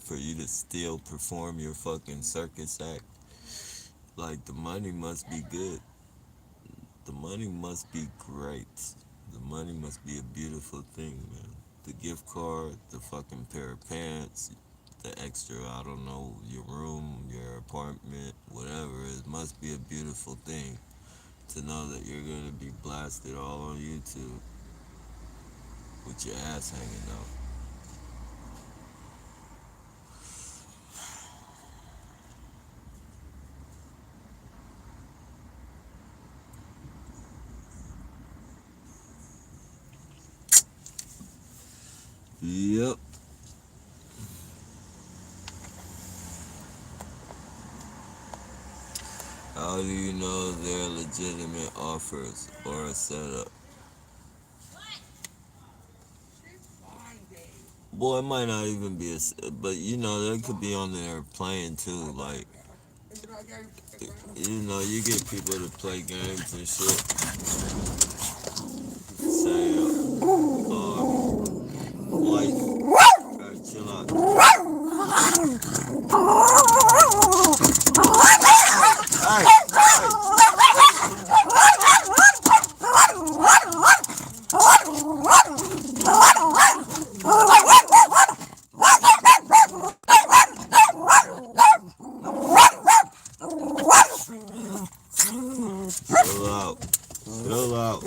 for you to still perform your fucking circus act, like the money must be good. The money must be great. The money must be a beautiful thing, man. The gift card, the fucking pair of pants, the extra, I don't know, your room, your apartment, whatever. It must be a beautiful thing to know that you're gonna be blasted all on YouTube with your ass hanging out. Yep. How do you know they're legitimate offers or a setup? Boy, it might not even be but you know, they could be on there playing too. Like, you know, you get people to play games and shit. Say, like, hey, chill out. Hey, chill out. Chill out.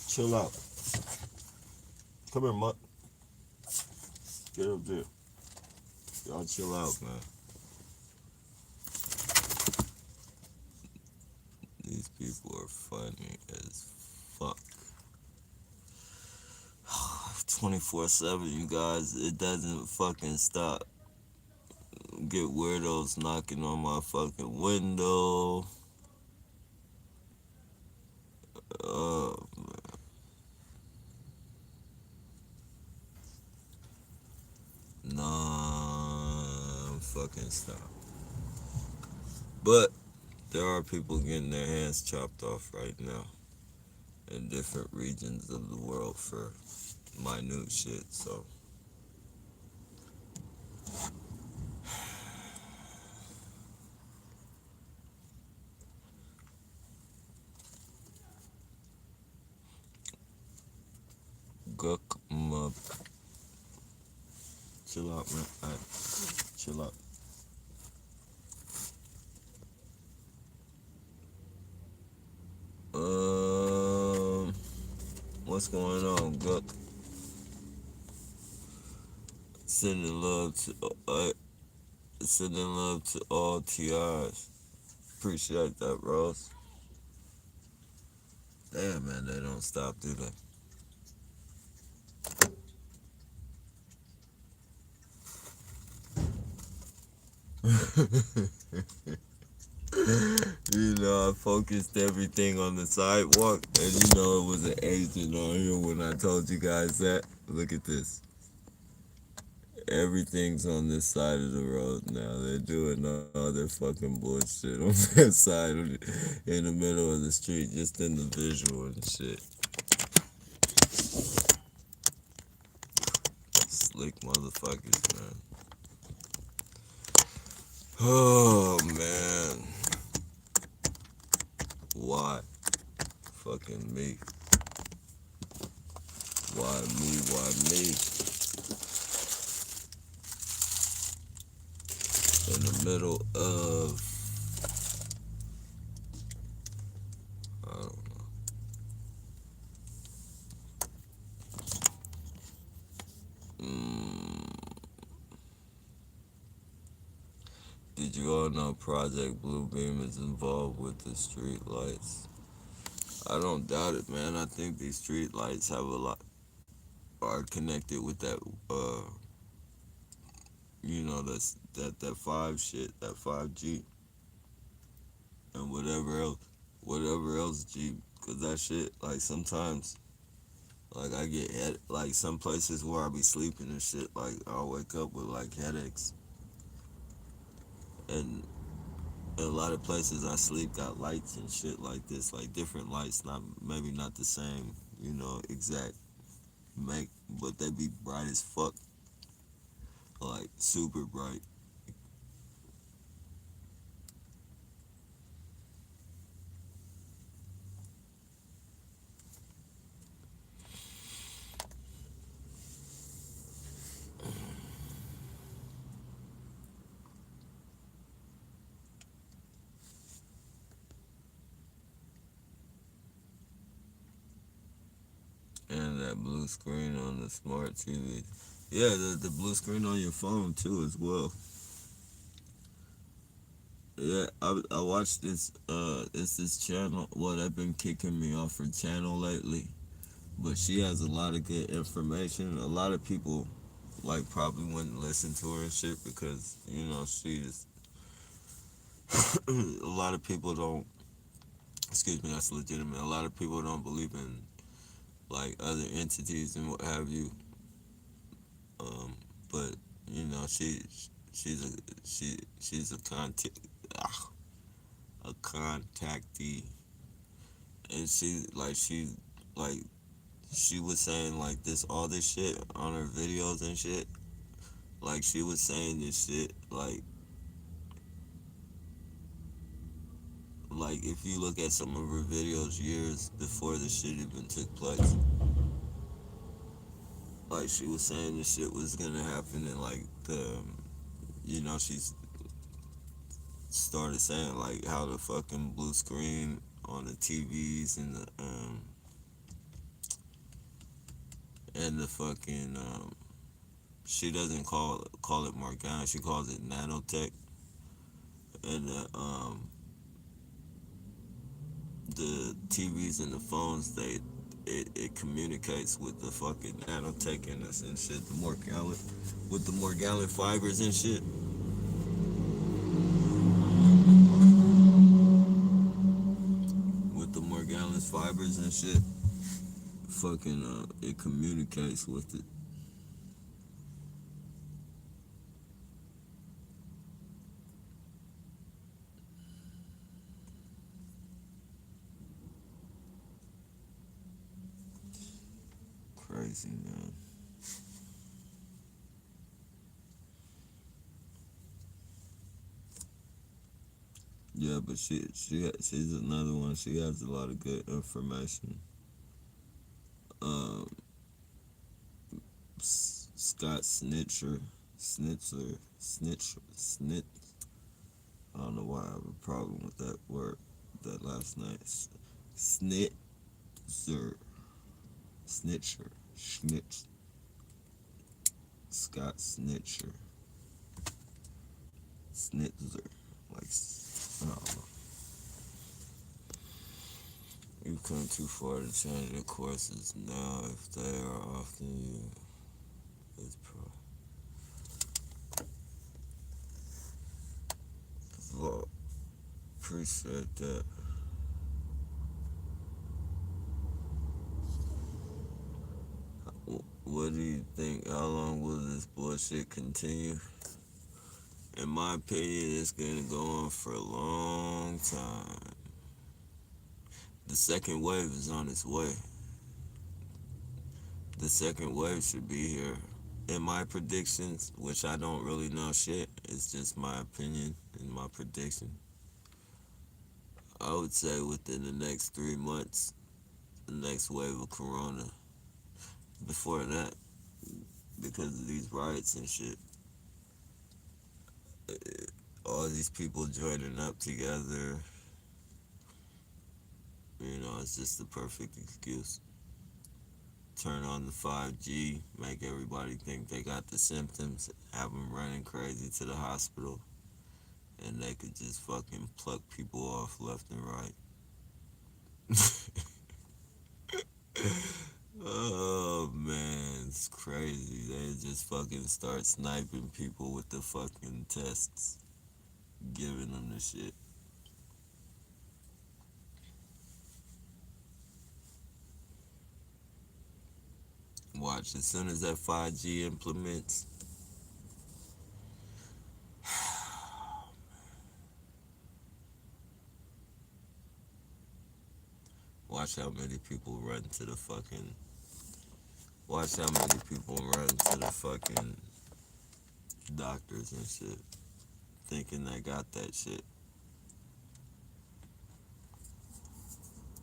Chill out. Come here, mutt. Get up there. Y'all chill out, man. These people are funny as fuck. 24/7, you guys. It doesn't fucking stop. Get weirdos knocking on my fucking window. Uh, fucking stop. But there are people getting their hands chopped off right now in different regions of the world for minute shit. So Guck up. Chill out, man. Alright, chill out. What's going on, Guck? Sending love to all TRs. Appreciate that, Rose. Damn, man, they don't stop, do they? You know, I focused everything on the sidewalk, and you know it was an agent on here when I told you guys that. Look at this. Everything's on this side of the road now. They're doing all their fucking bullshit on that side of in the middle of the street, just in the visual and shit. Slick motherfuckers, man. Oh, man. Why? Fucking me. Why me? Why me? In the middle of, I don't know. Did you all know Project Bluebeam is involved with the street lights? I don't doubt it, man. I think these street lights have a lot, are connected with that, you know, that 5 shit, that 5G, and whatever else G, cause that shit, like sometimes, like I get like some places where I be sleeping and shit, like I'll wake up with like headaches, and a lot of places I sleep got lights and shit like this, like different lights, not maybe not the same, you know, exact make, but they be bright as fuck, like super bright. And that blue screen on the smart TV. Yeah, the blue screen on your phone too as well. Yeah, I watched this. It's this channel. Well, they've been kicking me off her channel lately, but she has a lot of good information. A lot of people like probably wouldn't listen to her and shit because you know she's. A lot of people don't. Excuse me, that's legitimate. A lot of people don't believe in like other entities and what have you. Um, but you know, she's she's ah, a contactee, and like she was saying like this all this shit on her videos and shit. Like she was saying this shit like if you look at some of her videos years before the shit even took place, like she was saying this shit was gonna happen and like she's started saying like how the fucking blue screen on the TVs and the fucking she doesn't call it Morgana, she calls it nanotech, and the TVs and the phones it communicates with the fucking nanotech in us and shit, the Morgellon with the Morgellon fibers and shit. With the Morgellon fibers and shit, fucking it communicates with it. Crazy, man. Yeah, but she's another one. She has a lot of good information. Um, Scott Snitch. I don't know why I have a problem with that word, that last name. Snitzer, Snitcher, Schnitz, Scott Snitzer. Like, I don't know. You've come too far to change your courses now. If they are often you, it's well, appreciate that. What do you think? How long will this bullshit continue? In my opinion, it's gonna go on for a long time. The second wave is on its way. The second wave should be here. In my predictions, which I don't really know shit, it's just my opinion and my prediction. I would say within the next 3 months, the next wave of corona. Before that, because of these riots and shit, all these people joining up together, it's just the perfect excuse. Turn on the 5G, make everybody think they got the symptoms, have them running crazy to the hospital, and they could just fucking pluck people off left and right. Oh man, it's crazy. They just fucking start sniping people with the fucking tests, giving them the shit. Watch, as soon as that 5G implements, watch how many people run to the fucking. Watch how many people run to the fucking doctors and shit, thinking they got that shit.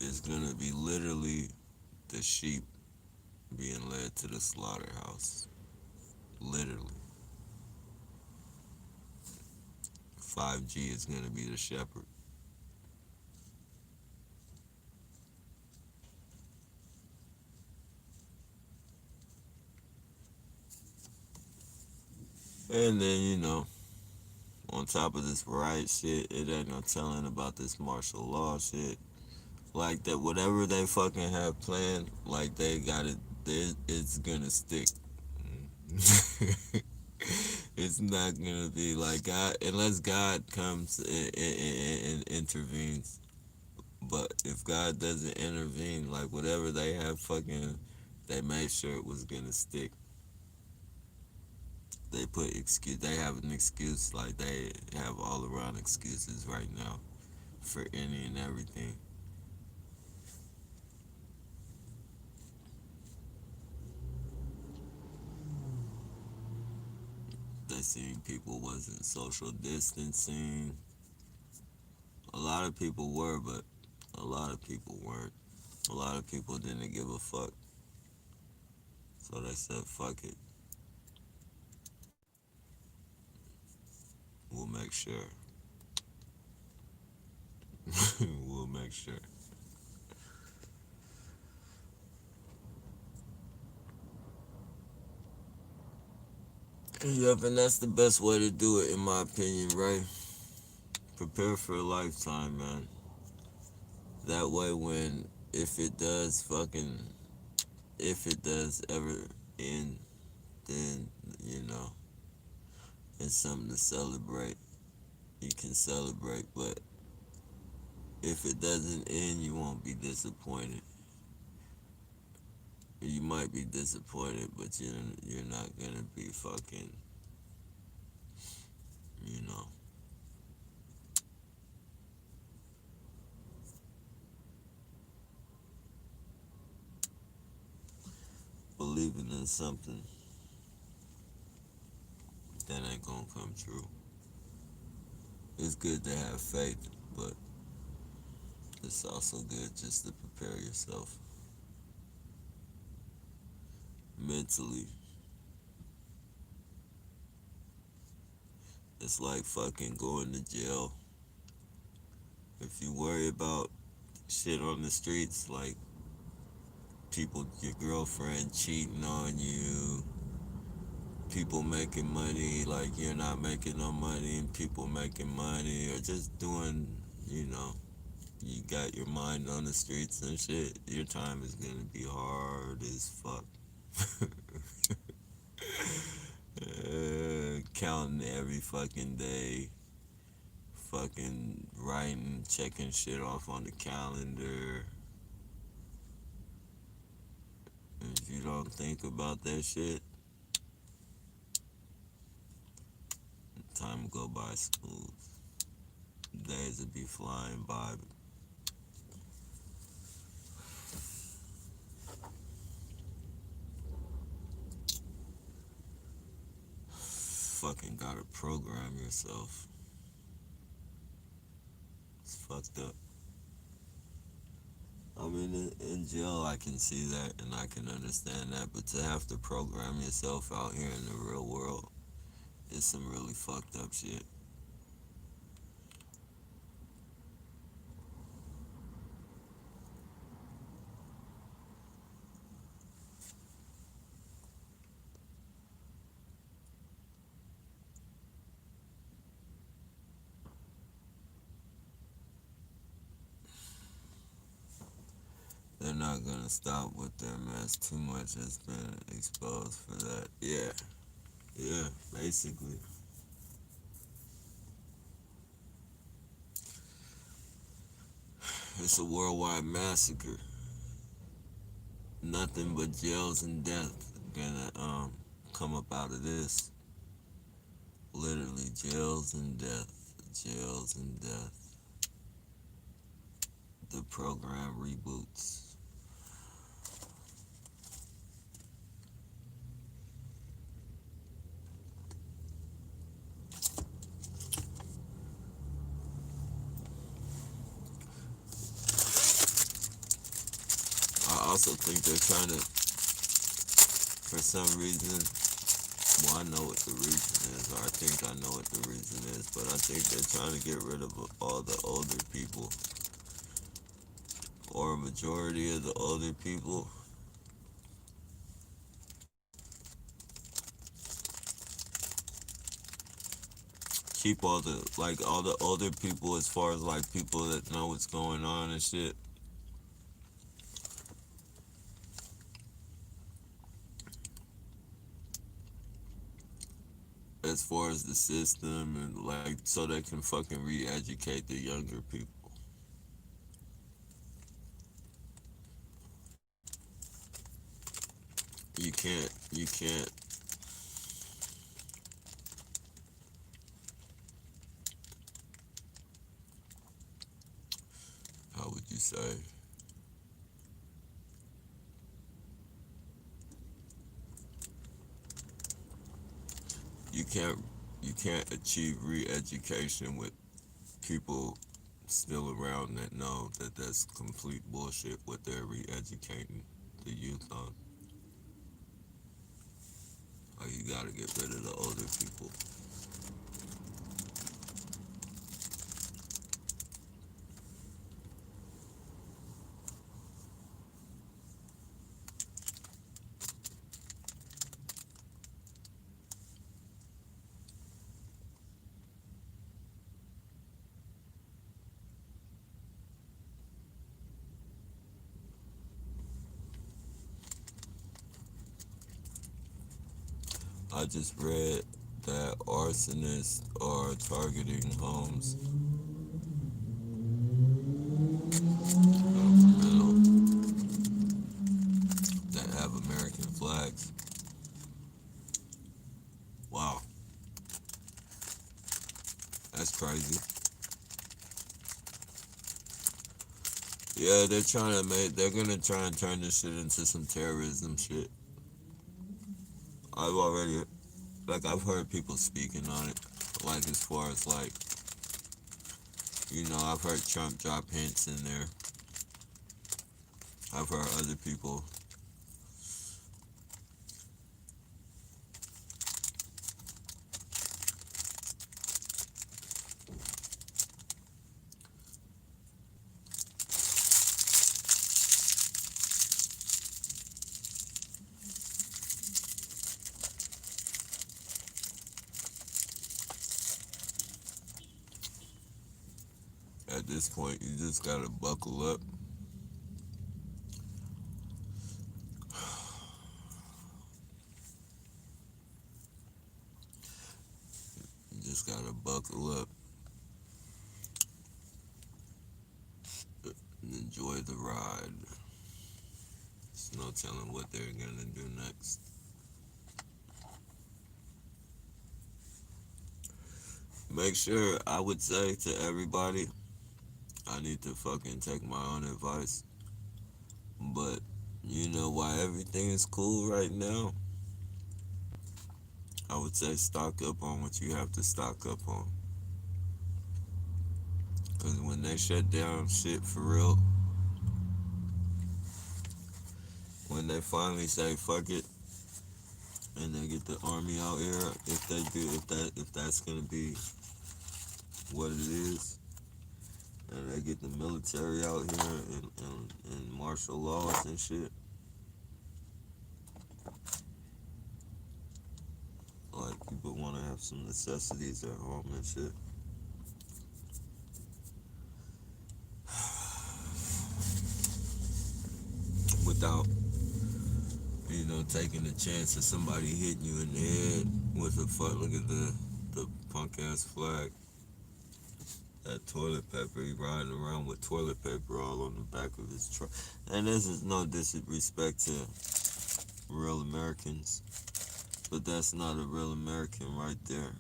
It's gonna be literally the sheep being led to the slaughterhouse. Literally. 5G is gonna be the shepherd. And then, on top of this riot shit, it ain't no telling about this martial law shit. Like that, whatever they fucking have planned, like they got it, it's gonna stick. It's not gonna be like God, unless God comes and intervenes. But if God doesn't intervene, like whatever they have fucking, they made sure it was gonna stick. They put excuse. They have an excuse. Like they have all around excuses right now for any and everything. They seen people wasn't social distancing. A lot of people were, but a lot of people weren't. A lot of people didn't give a fuck. So they said, fuck it. We'll make sure. We'll make sure. Yep, and that's the best way to do it, in my opinion, right? Prepare for a lifetime, man. That way, if it does if it does ever end, then, you know, it's something to celebrate. You can celebrate, but if it doesn't end, you won't be disappointed. You might be disappointed, but you're not gonna be fucking, you know, believing in something that ain't gonna come true. It's good to have faith, but it's also good just to prepare yourself mentally. It's like fucking going to jail. If you worry about shit on the streets, like people, your girlfriend cheating on you, people making money like you're not making no money, and people making money, or just doing, you know, you got your mind on the streets and shit, your time is gonna be hard as fuck. Counting every fucking day, fucking writing, checking shit off on the calendar. If you don't think about that shit, time will go by smooth. Days will be flying by. Fucking gotta program yourself. It's fucked up. I mean, in jail, I can see that and I can understand that, but to have to program yourself out here in the real world is some really fucked up shit. They're not gonna stop with their mess. Too much has been exposed for that. Yeah, yeah, basically. It's a worldwide massacre. Nothing but jails and death gonna come up out of this. Literally jails and death. Jails and death. The program reboots. I also think they're trying to, for some reason, well, I know what the reason is, or I think I know what the reason is, but I think they're trying to get rid of all the older people, or a majority of the older people. Keep all the older people, as far as like people that know what's going on and shit. As far as the system, and like so they can fucking re-educate the younger people. you can't, how would you say, you can't, you can't achieve re-education with people still around that know that that's complete bullshit what they're re-educating the youth on. Like, you gotta get rid of the older people. I just read that arsonists are targeting homes middle that have American flags. Wow, that's crazy. Yeah, they're gonna try and turn this shit into some terrorism shit. I've already, like, I've heard people speaking on it. Like, as far as, like, I've heard Trump drop hints in there. I've heard other people. At this point, you just gotta buckle up. You just gotta buckle up and enjoy the ride. There's no telling what they're gonna do next. Make sure, I would say to everybody, I need to fucking take my own advice. But, why everything is cool right now, I would say stock up on what you have to stock up on. Because when they shut down shit for real, when they finally say fuck it, and they get the army out here, if they do, if that's gonna be what it is, and they get the military out here and martial laws and shit, like, people want to have some necessities at home and shit. Without, taking the chance of somebody hitting you in the head with a fuck. Look at the punk ass flag. That toilet paper, he riding around with toilet paper all on the back of his truck. And this is no disrespect to real Americans, but that's not a real American right there.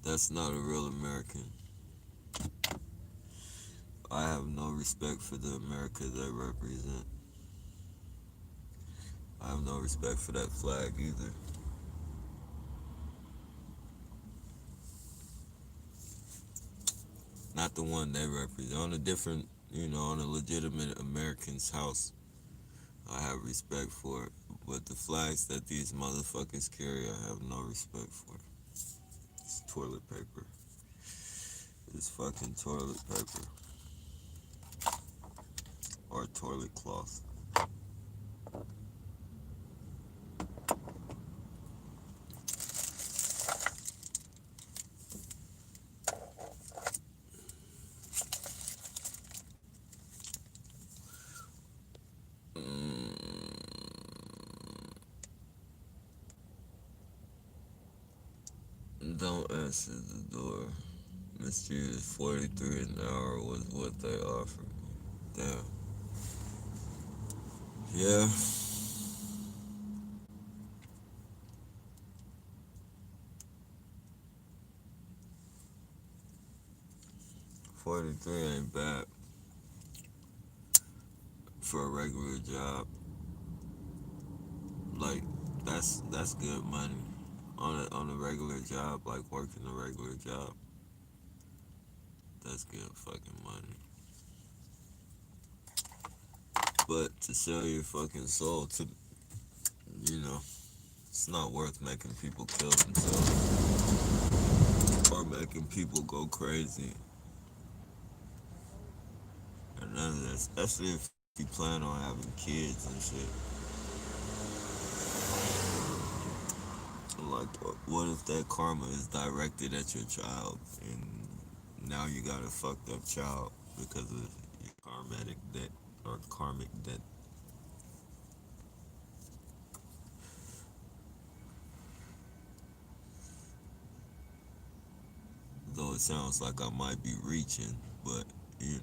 That's not a real American. I have no respect for the America they represent. I have no respect for that flag either. Not the one they represent. On a different, on a legitimate American's house, I have respect for it. But the flags that these motherfuckers carry, I have no respect for. It's toilet paper. It's fucking toilet paper. Or toilet cloth. Don't answer the door. Mysterious 43 an hour was what they offered. Damn. Yeah. $43 ain't bad for a regular job. Like that's good money on a regular job, like working a regular job. That's good fucking money. But to sell your fucking soul to, you know, it's not worth making people kill themselves or making people go crazy or none of that. Especially if you plan on having kids and shit. Like, what if that karma is directed at your child and now you got a fucked up child because of your karmatic debt or karmic debt? Though it sounds like I might be reaching, but you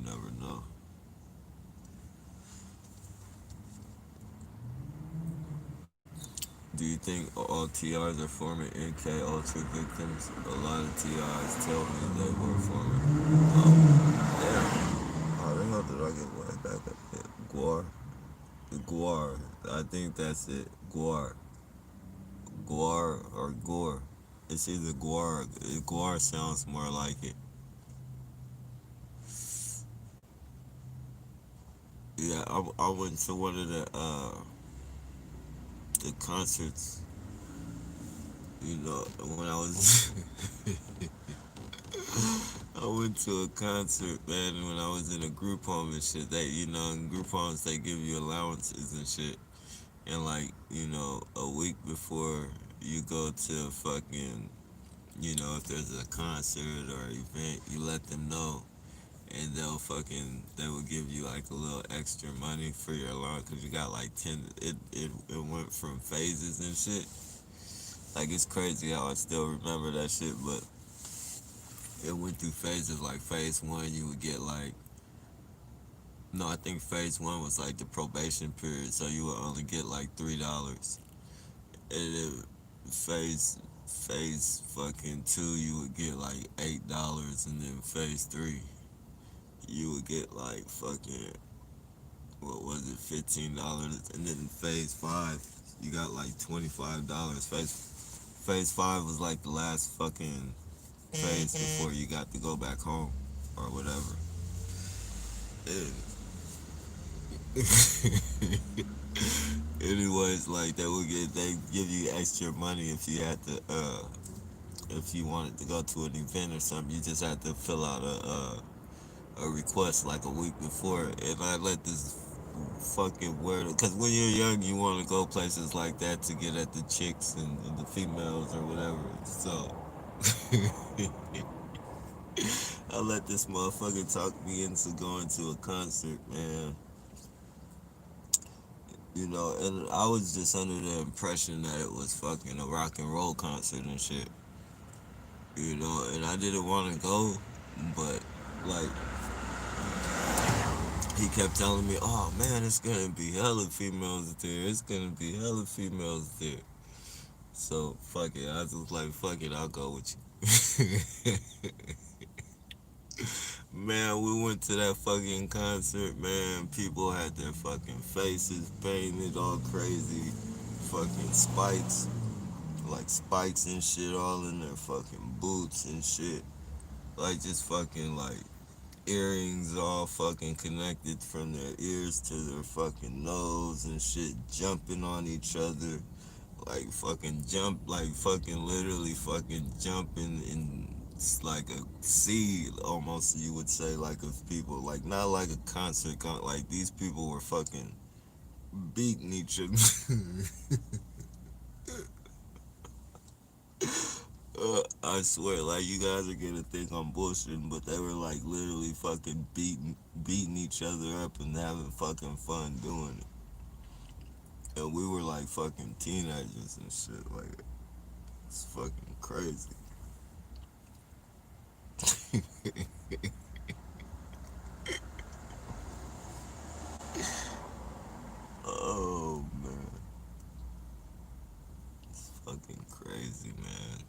never know. Do you think all TRs are former NK Ultra victims? A lot of TRs tell me they were former. Damn. How the hell did I get way back up there? Guar? Guar. I think that's it. Guar. Guar or Gore. It's either Guar. Guar sounds more like it. Yeah, I went to one of the concerts. You know, when I was I went to a concert, man, when I was in a group home and shit. In group homes, they give you allowances and shit. And, like, a week before you go to fucking, if there's a concert or event, you let them know. And they will give you, like, a little extra money for your allowance because you got, like, 10. It went from phases and shit. Like, it's crazy how I still remember that shit, but it went through phases. Like phase one, you would get like, no, I think phase one was like the probation period, so you would only get like $3. And then phase fucking two, you would get like $8, and then phase three, you would get like fucking, what was it, $15, and then phase five, you got like $25. Phase five was like the last fucking phase before you got to go back home or whatever. And anyways, like they give you extra money if you had to if you wanted to go to an event or something. You just had to fill out a request like a week before. And I let this fucking word, because when you're young you want to go places like that to get at the chicks and the females or whatever. So I let this motherfucker talk me into going to a concert, man. And I was just under the impression that it was fucking a rock and roll concert and shit. And I didn't want to go, but like he kept telling me, "Oh man, it's gonna be hella females there. It's gonna be hella females there." So fuck it. I was just like, "Fuck it, I'll go with you." Man, we went to that fucking concert, man. People had their fucking faces painted all crazy. Fucking spikes. Like spikes and shit all in their fucking boots and shit. Like just fucking like earrings all fucking connected from their ears to their fucking nose and shit, jumping on each other. Like fucking jump, like fucking literally fucking jumping in like a sea almost, you would say, like, of people. Like not like a concert, like these people were fucking beating each other. I swear, like, you guys are gonna think I'm bullshitting, but they were like literally fucking beating each other up and having fucking fun doing it. And we were like fucking teenagers and shit. Like, it's fucking crazy. Oh man, it's fucking crazy, man.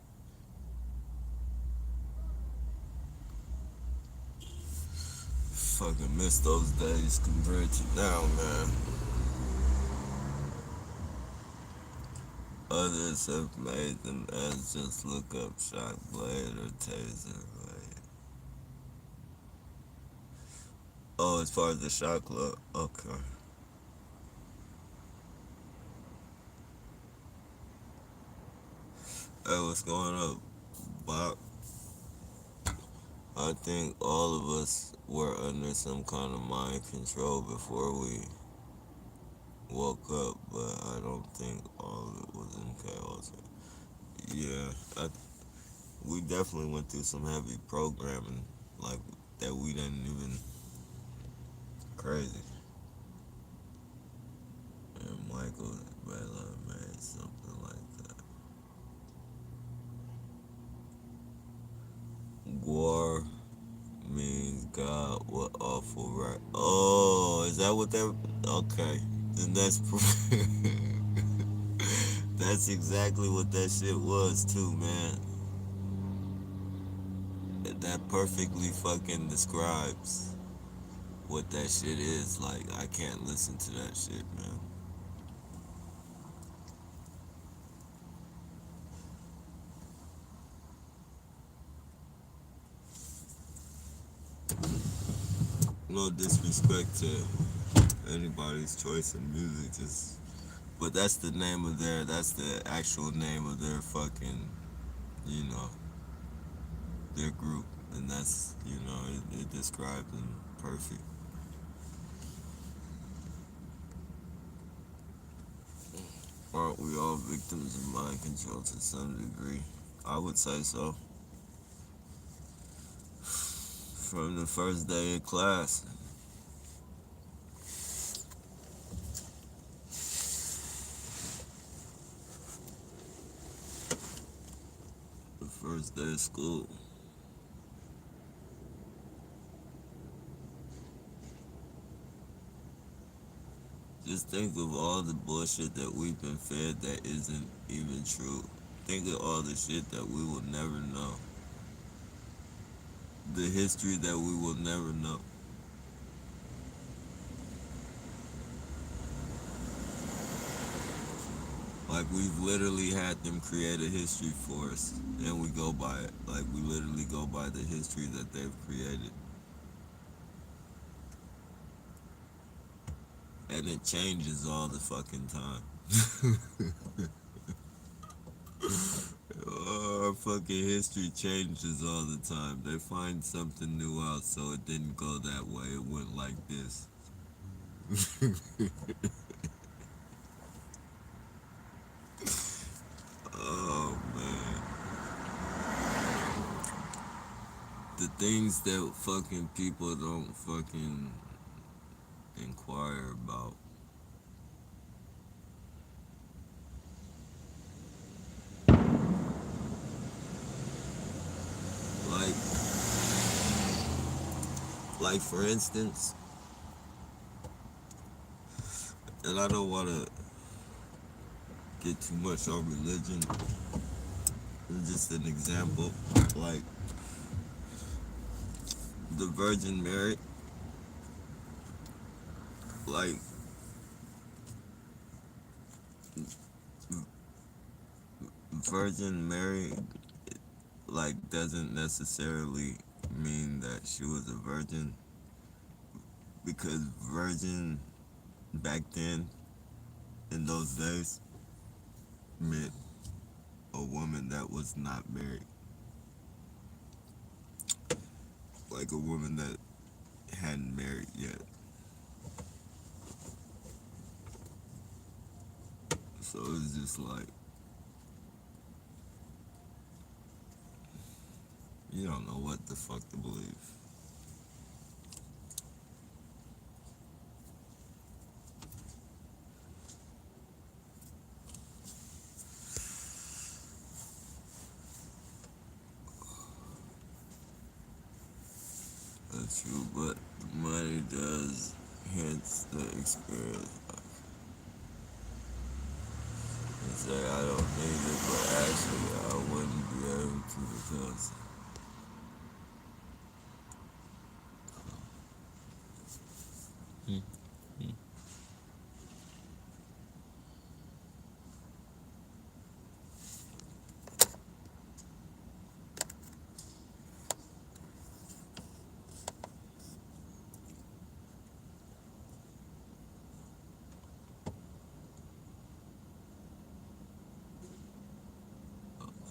fucking miss those days compared to now, man. Others have made them as just look up shock blade or taser blade. Oh, as far as the shock look, okay. Hey, what's going up, Bob? I think all of us were under some kind of mind control before we woke up, but I don't think all of it was in chaos. Yeah, we definitely went through some heavy programming, like that we didn't even crazy. And Michael Bella made something like that. War means God what awful right. Oh, is that what that? Okay, then that's that's exactly what that shit was too, man. That perfectly fucking describes what that shit is. Like I can't listen to that shit, man. No disrespect to anybody's choice in music, just but that's the name of their. That's the actual name of their fucking, you know, their group, and that's it describes them perfect. Aren't we all victims of mind control to some degree? I would say so. From the first day of class, the first day of school. Just think of all the bullshit that we've been fed that isn't even true. Think of all the shit that we will never know. The history that we will never know. Like we've literally had them create a history for us, and we go by it. Like we literally go by the history that they've created, and it changes all the fucking time. Our fucking history changes all the time. They find something new out, so it didn't go that way. It went like this. Oh man, the things that fucking people don't fucking inquire about. Like, for instance, and I don't want to get too much on religion. Just an example, like the Virgin Mary, like Virgin Mary, like doesn't necessarily mean that she was a virgin because virgin back then in those days meant a woman that was not married, like a woman that hadn't married yet. So it's just like you don't know what the fuck to believe. That's true, but money does hence the experience. And say I don't need it, but actually I wouldn't be able to because Mm.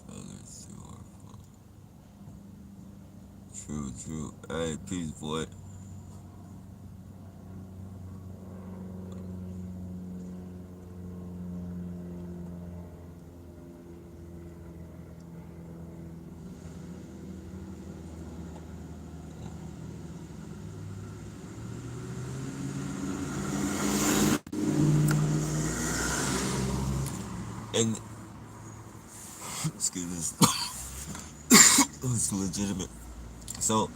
Feathers to our phone. True, true. Hey, peace, boy. And excuse me, it's legitimate. So,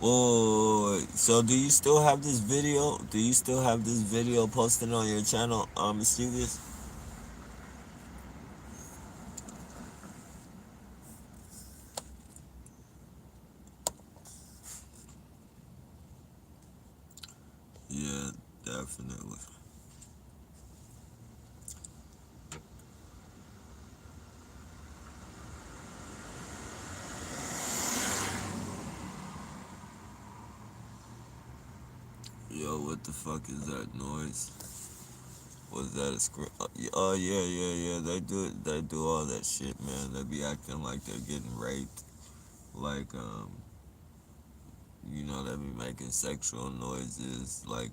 oh, so do you still have this video? Do you still have this video posted on your channel, Mischievous? Yeah, definitely. Yo, what the fuck is that noise? Was that a scream? Oh yeah, yeah, yeah. They do it. They do all that shit, man. They be acting like they're getting raped. Like they be making sexual noises. Like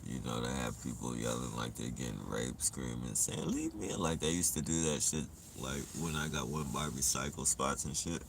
they have people yelling like they're getting raped, screaming, saying "Leave me!" Like they used to do that shit. Like when I got one by recycle spots and shit.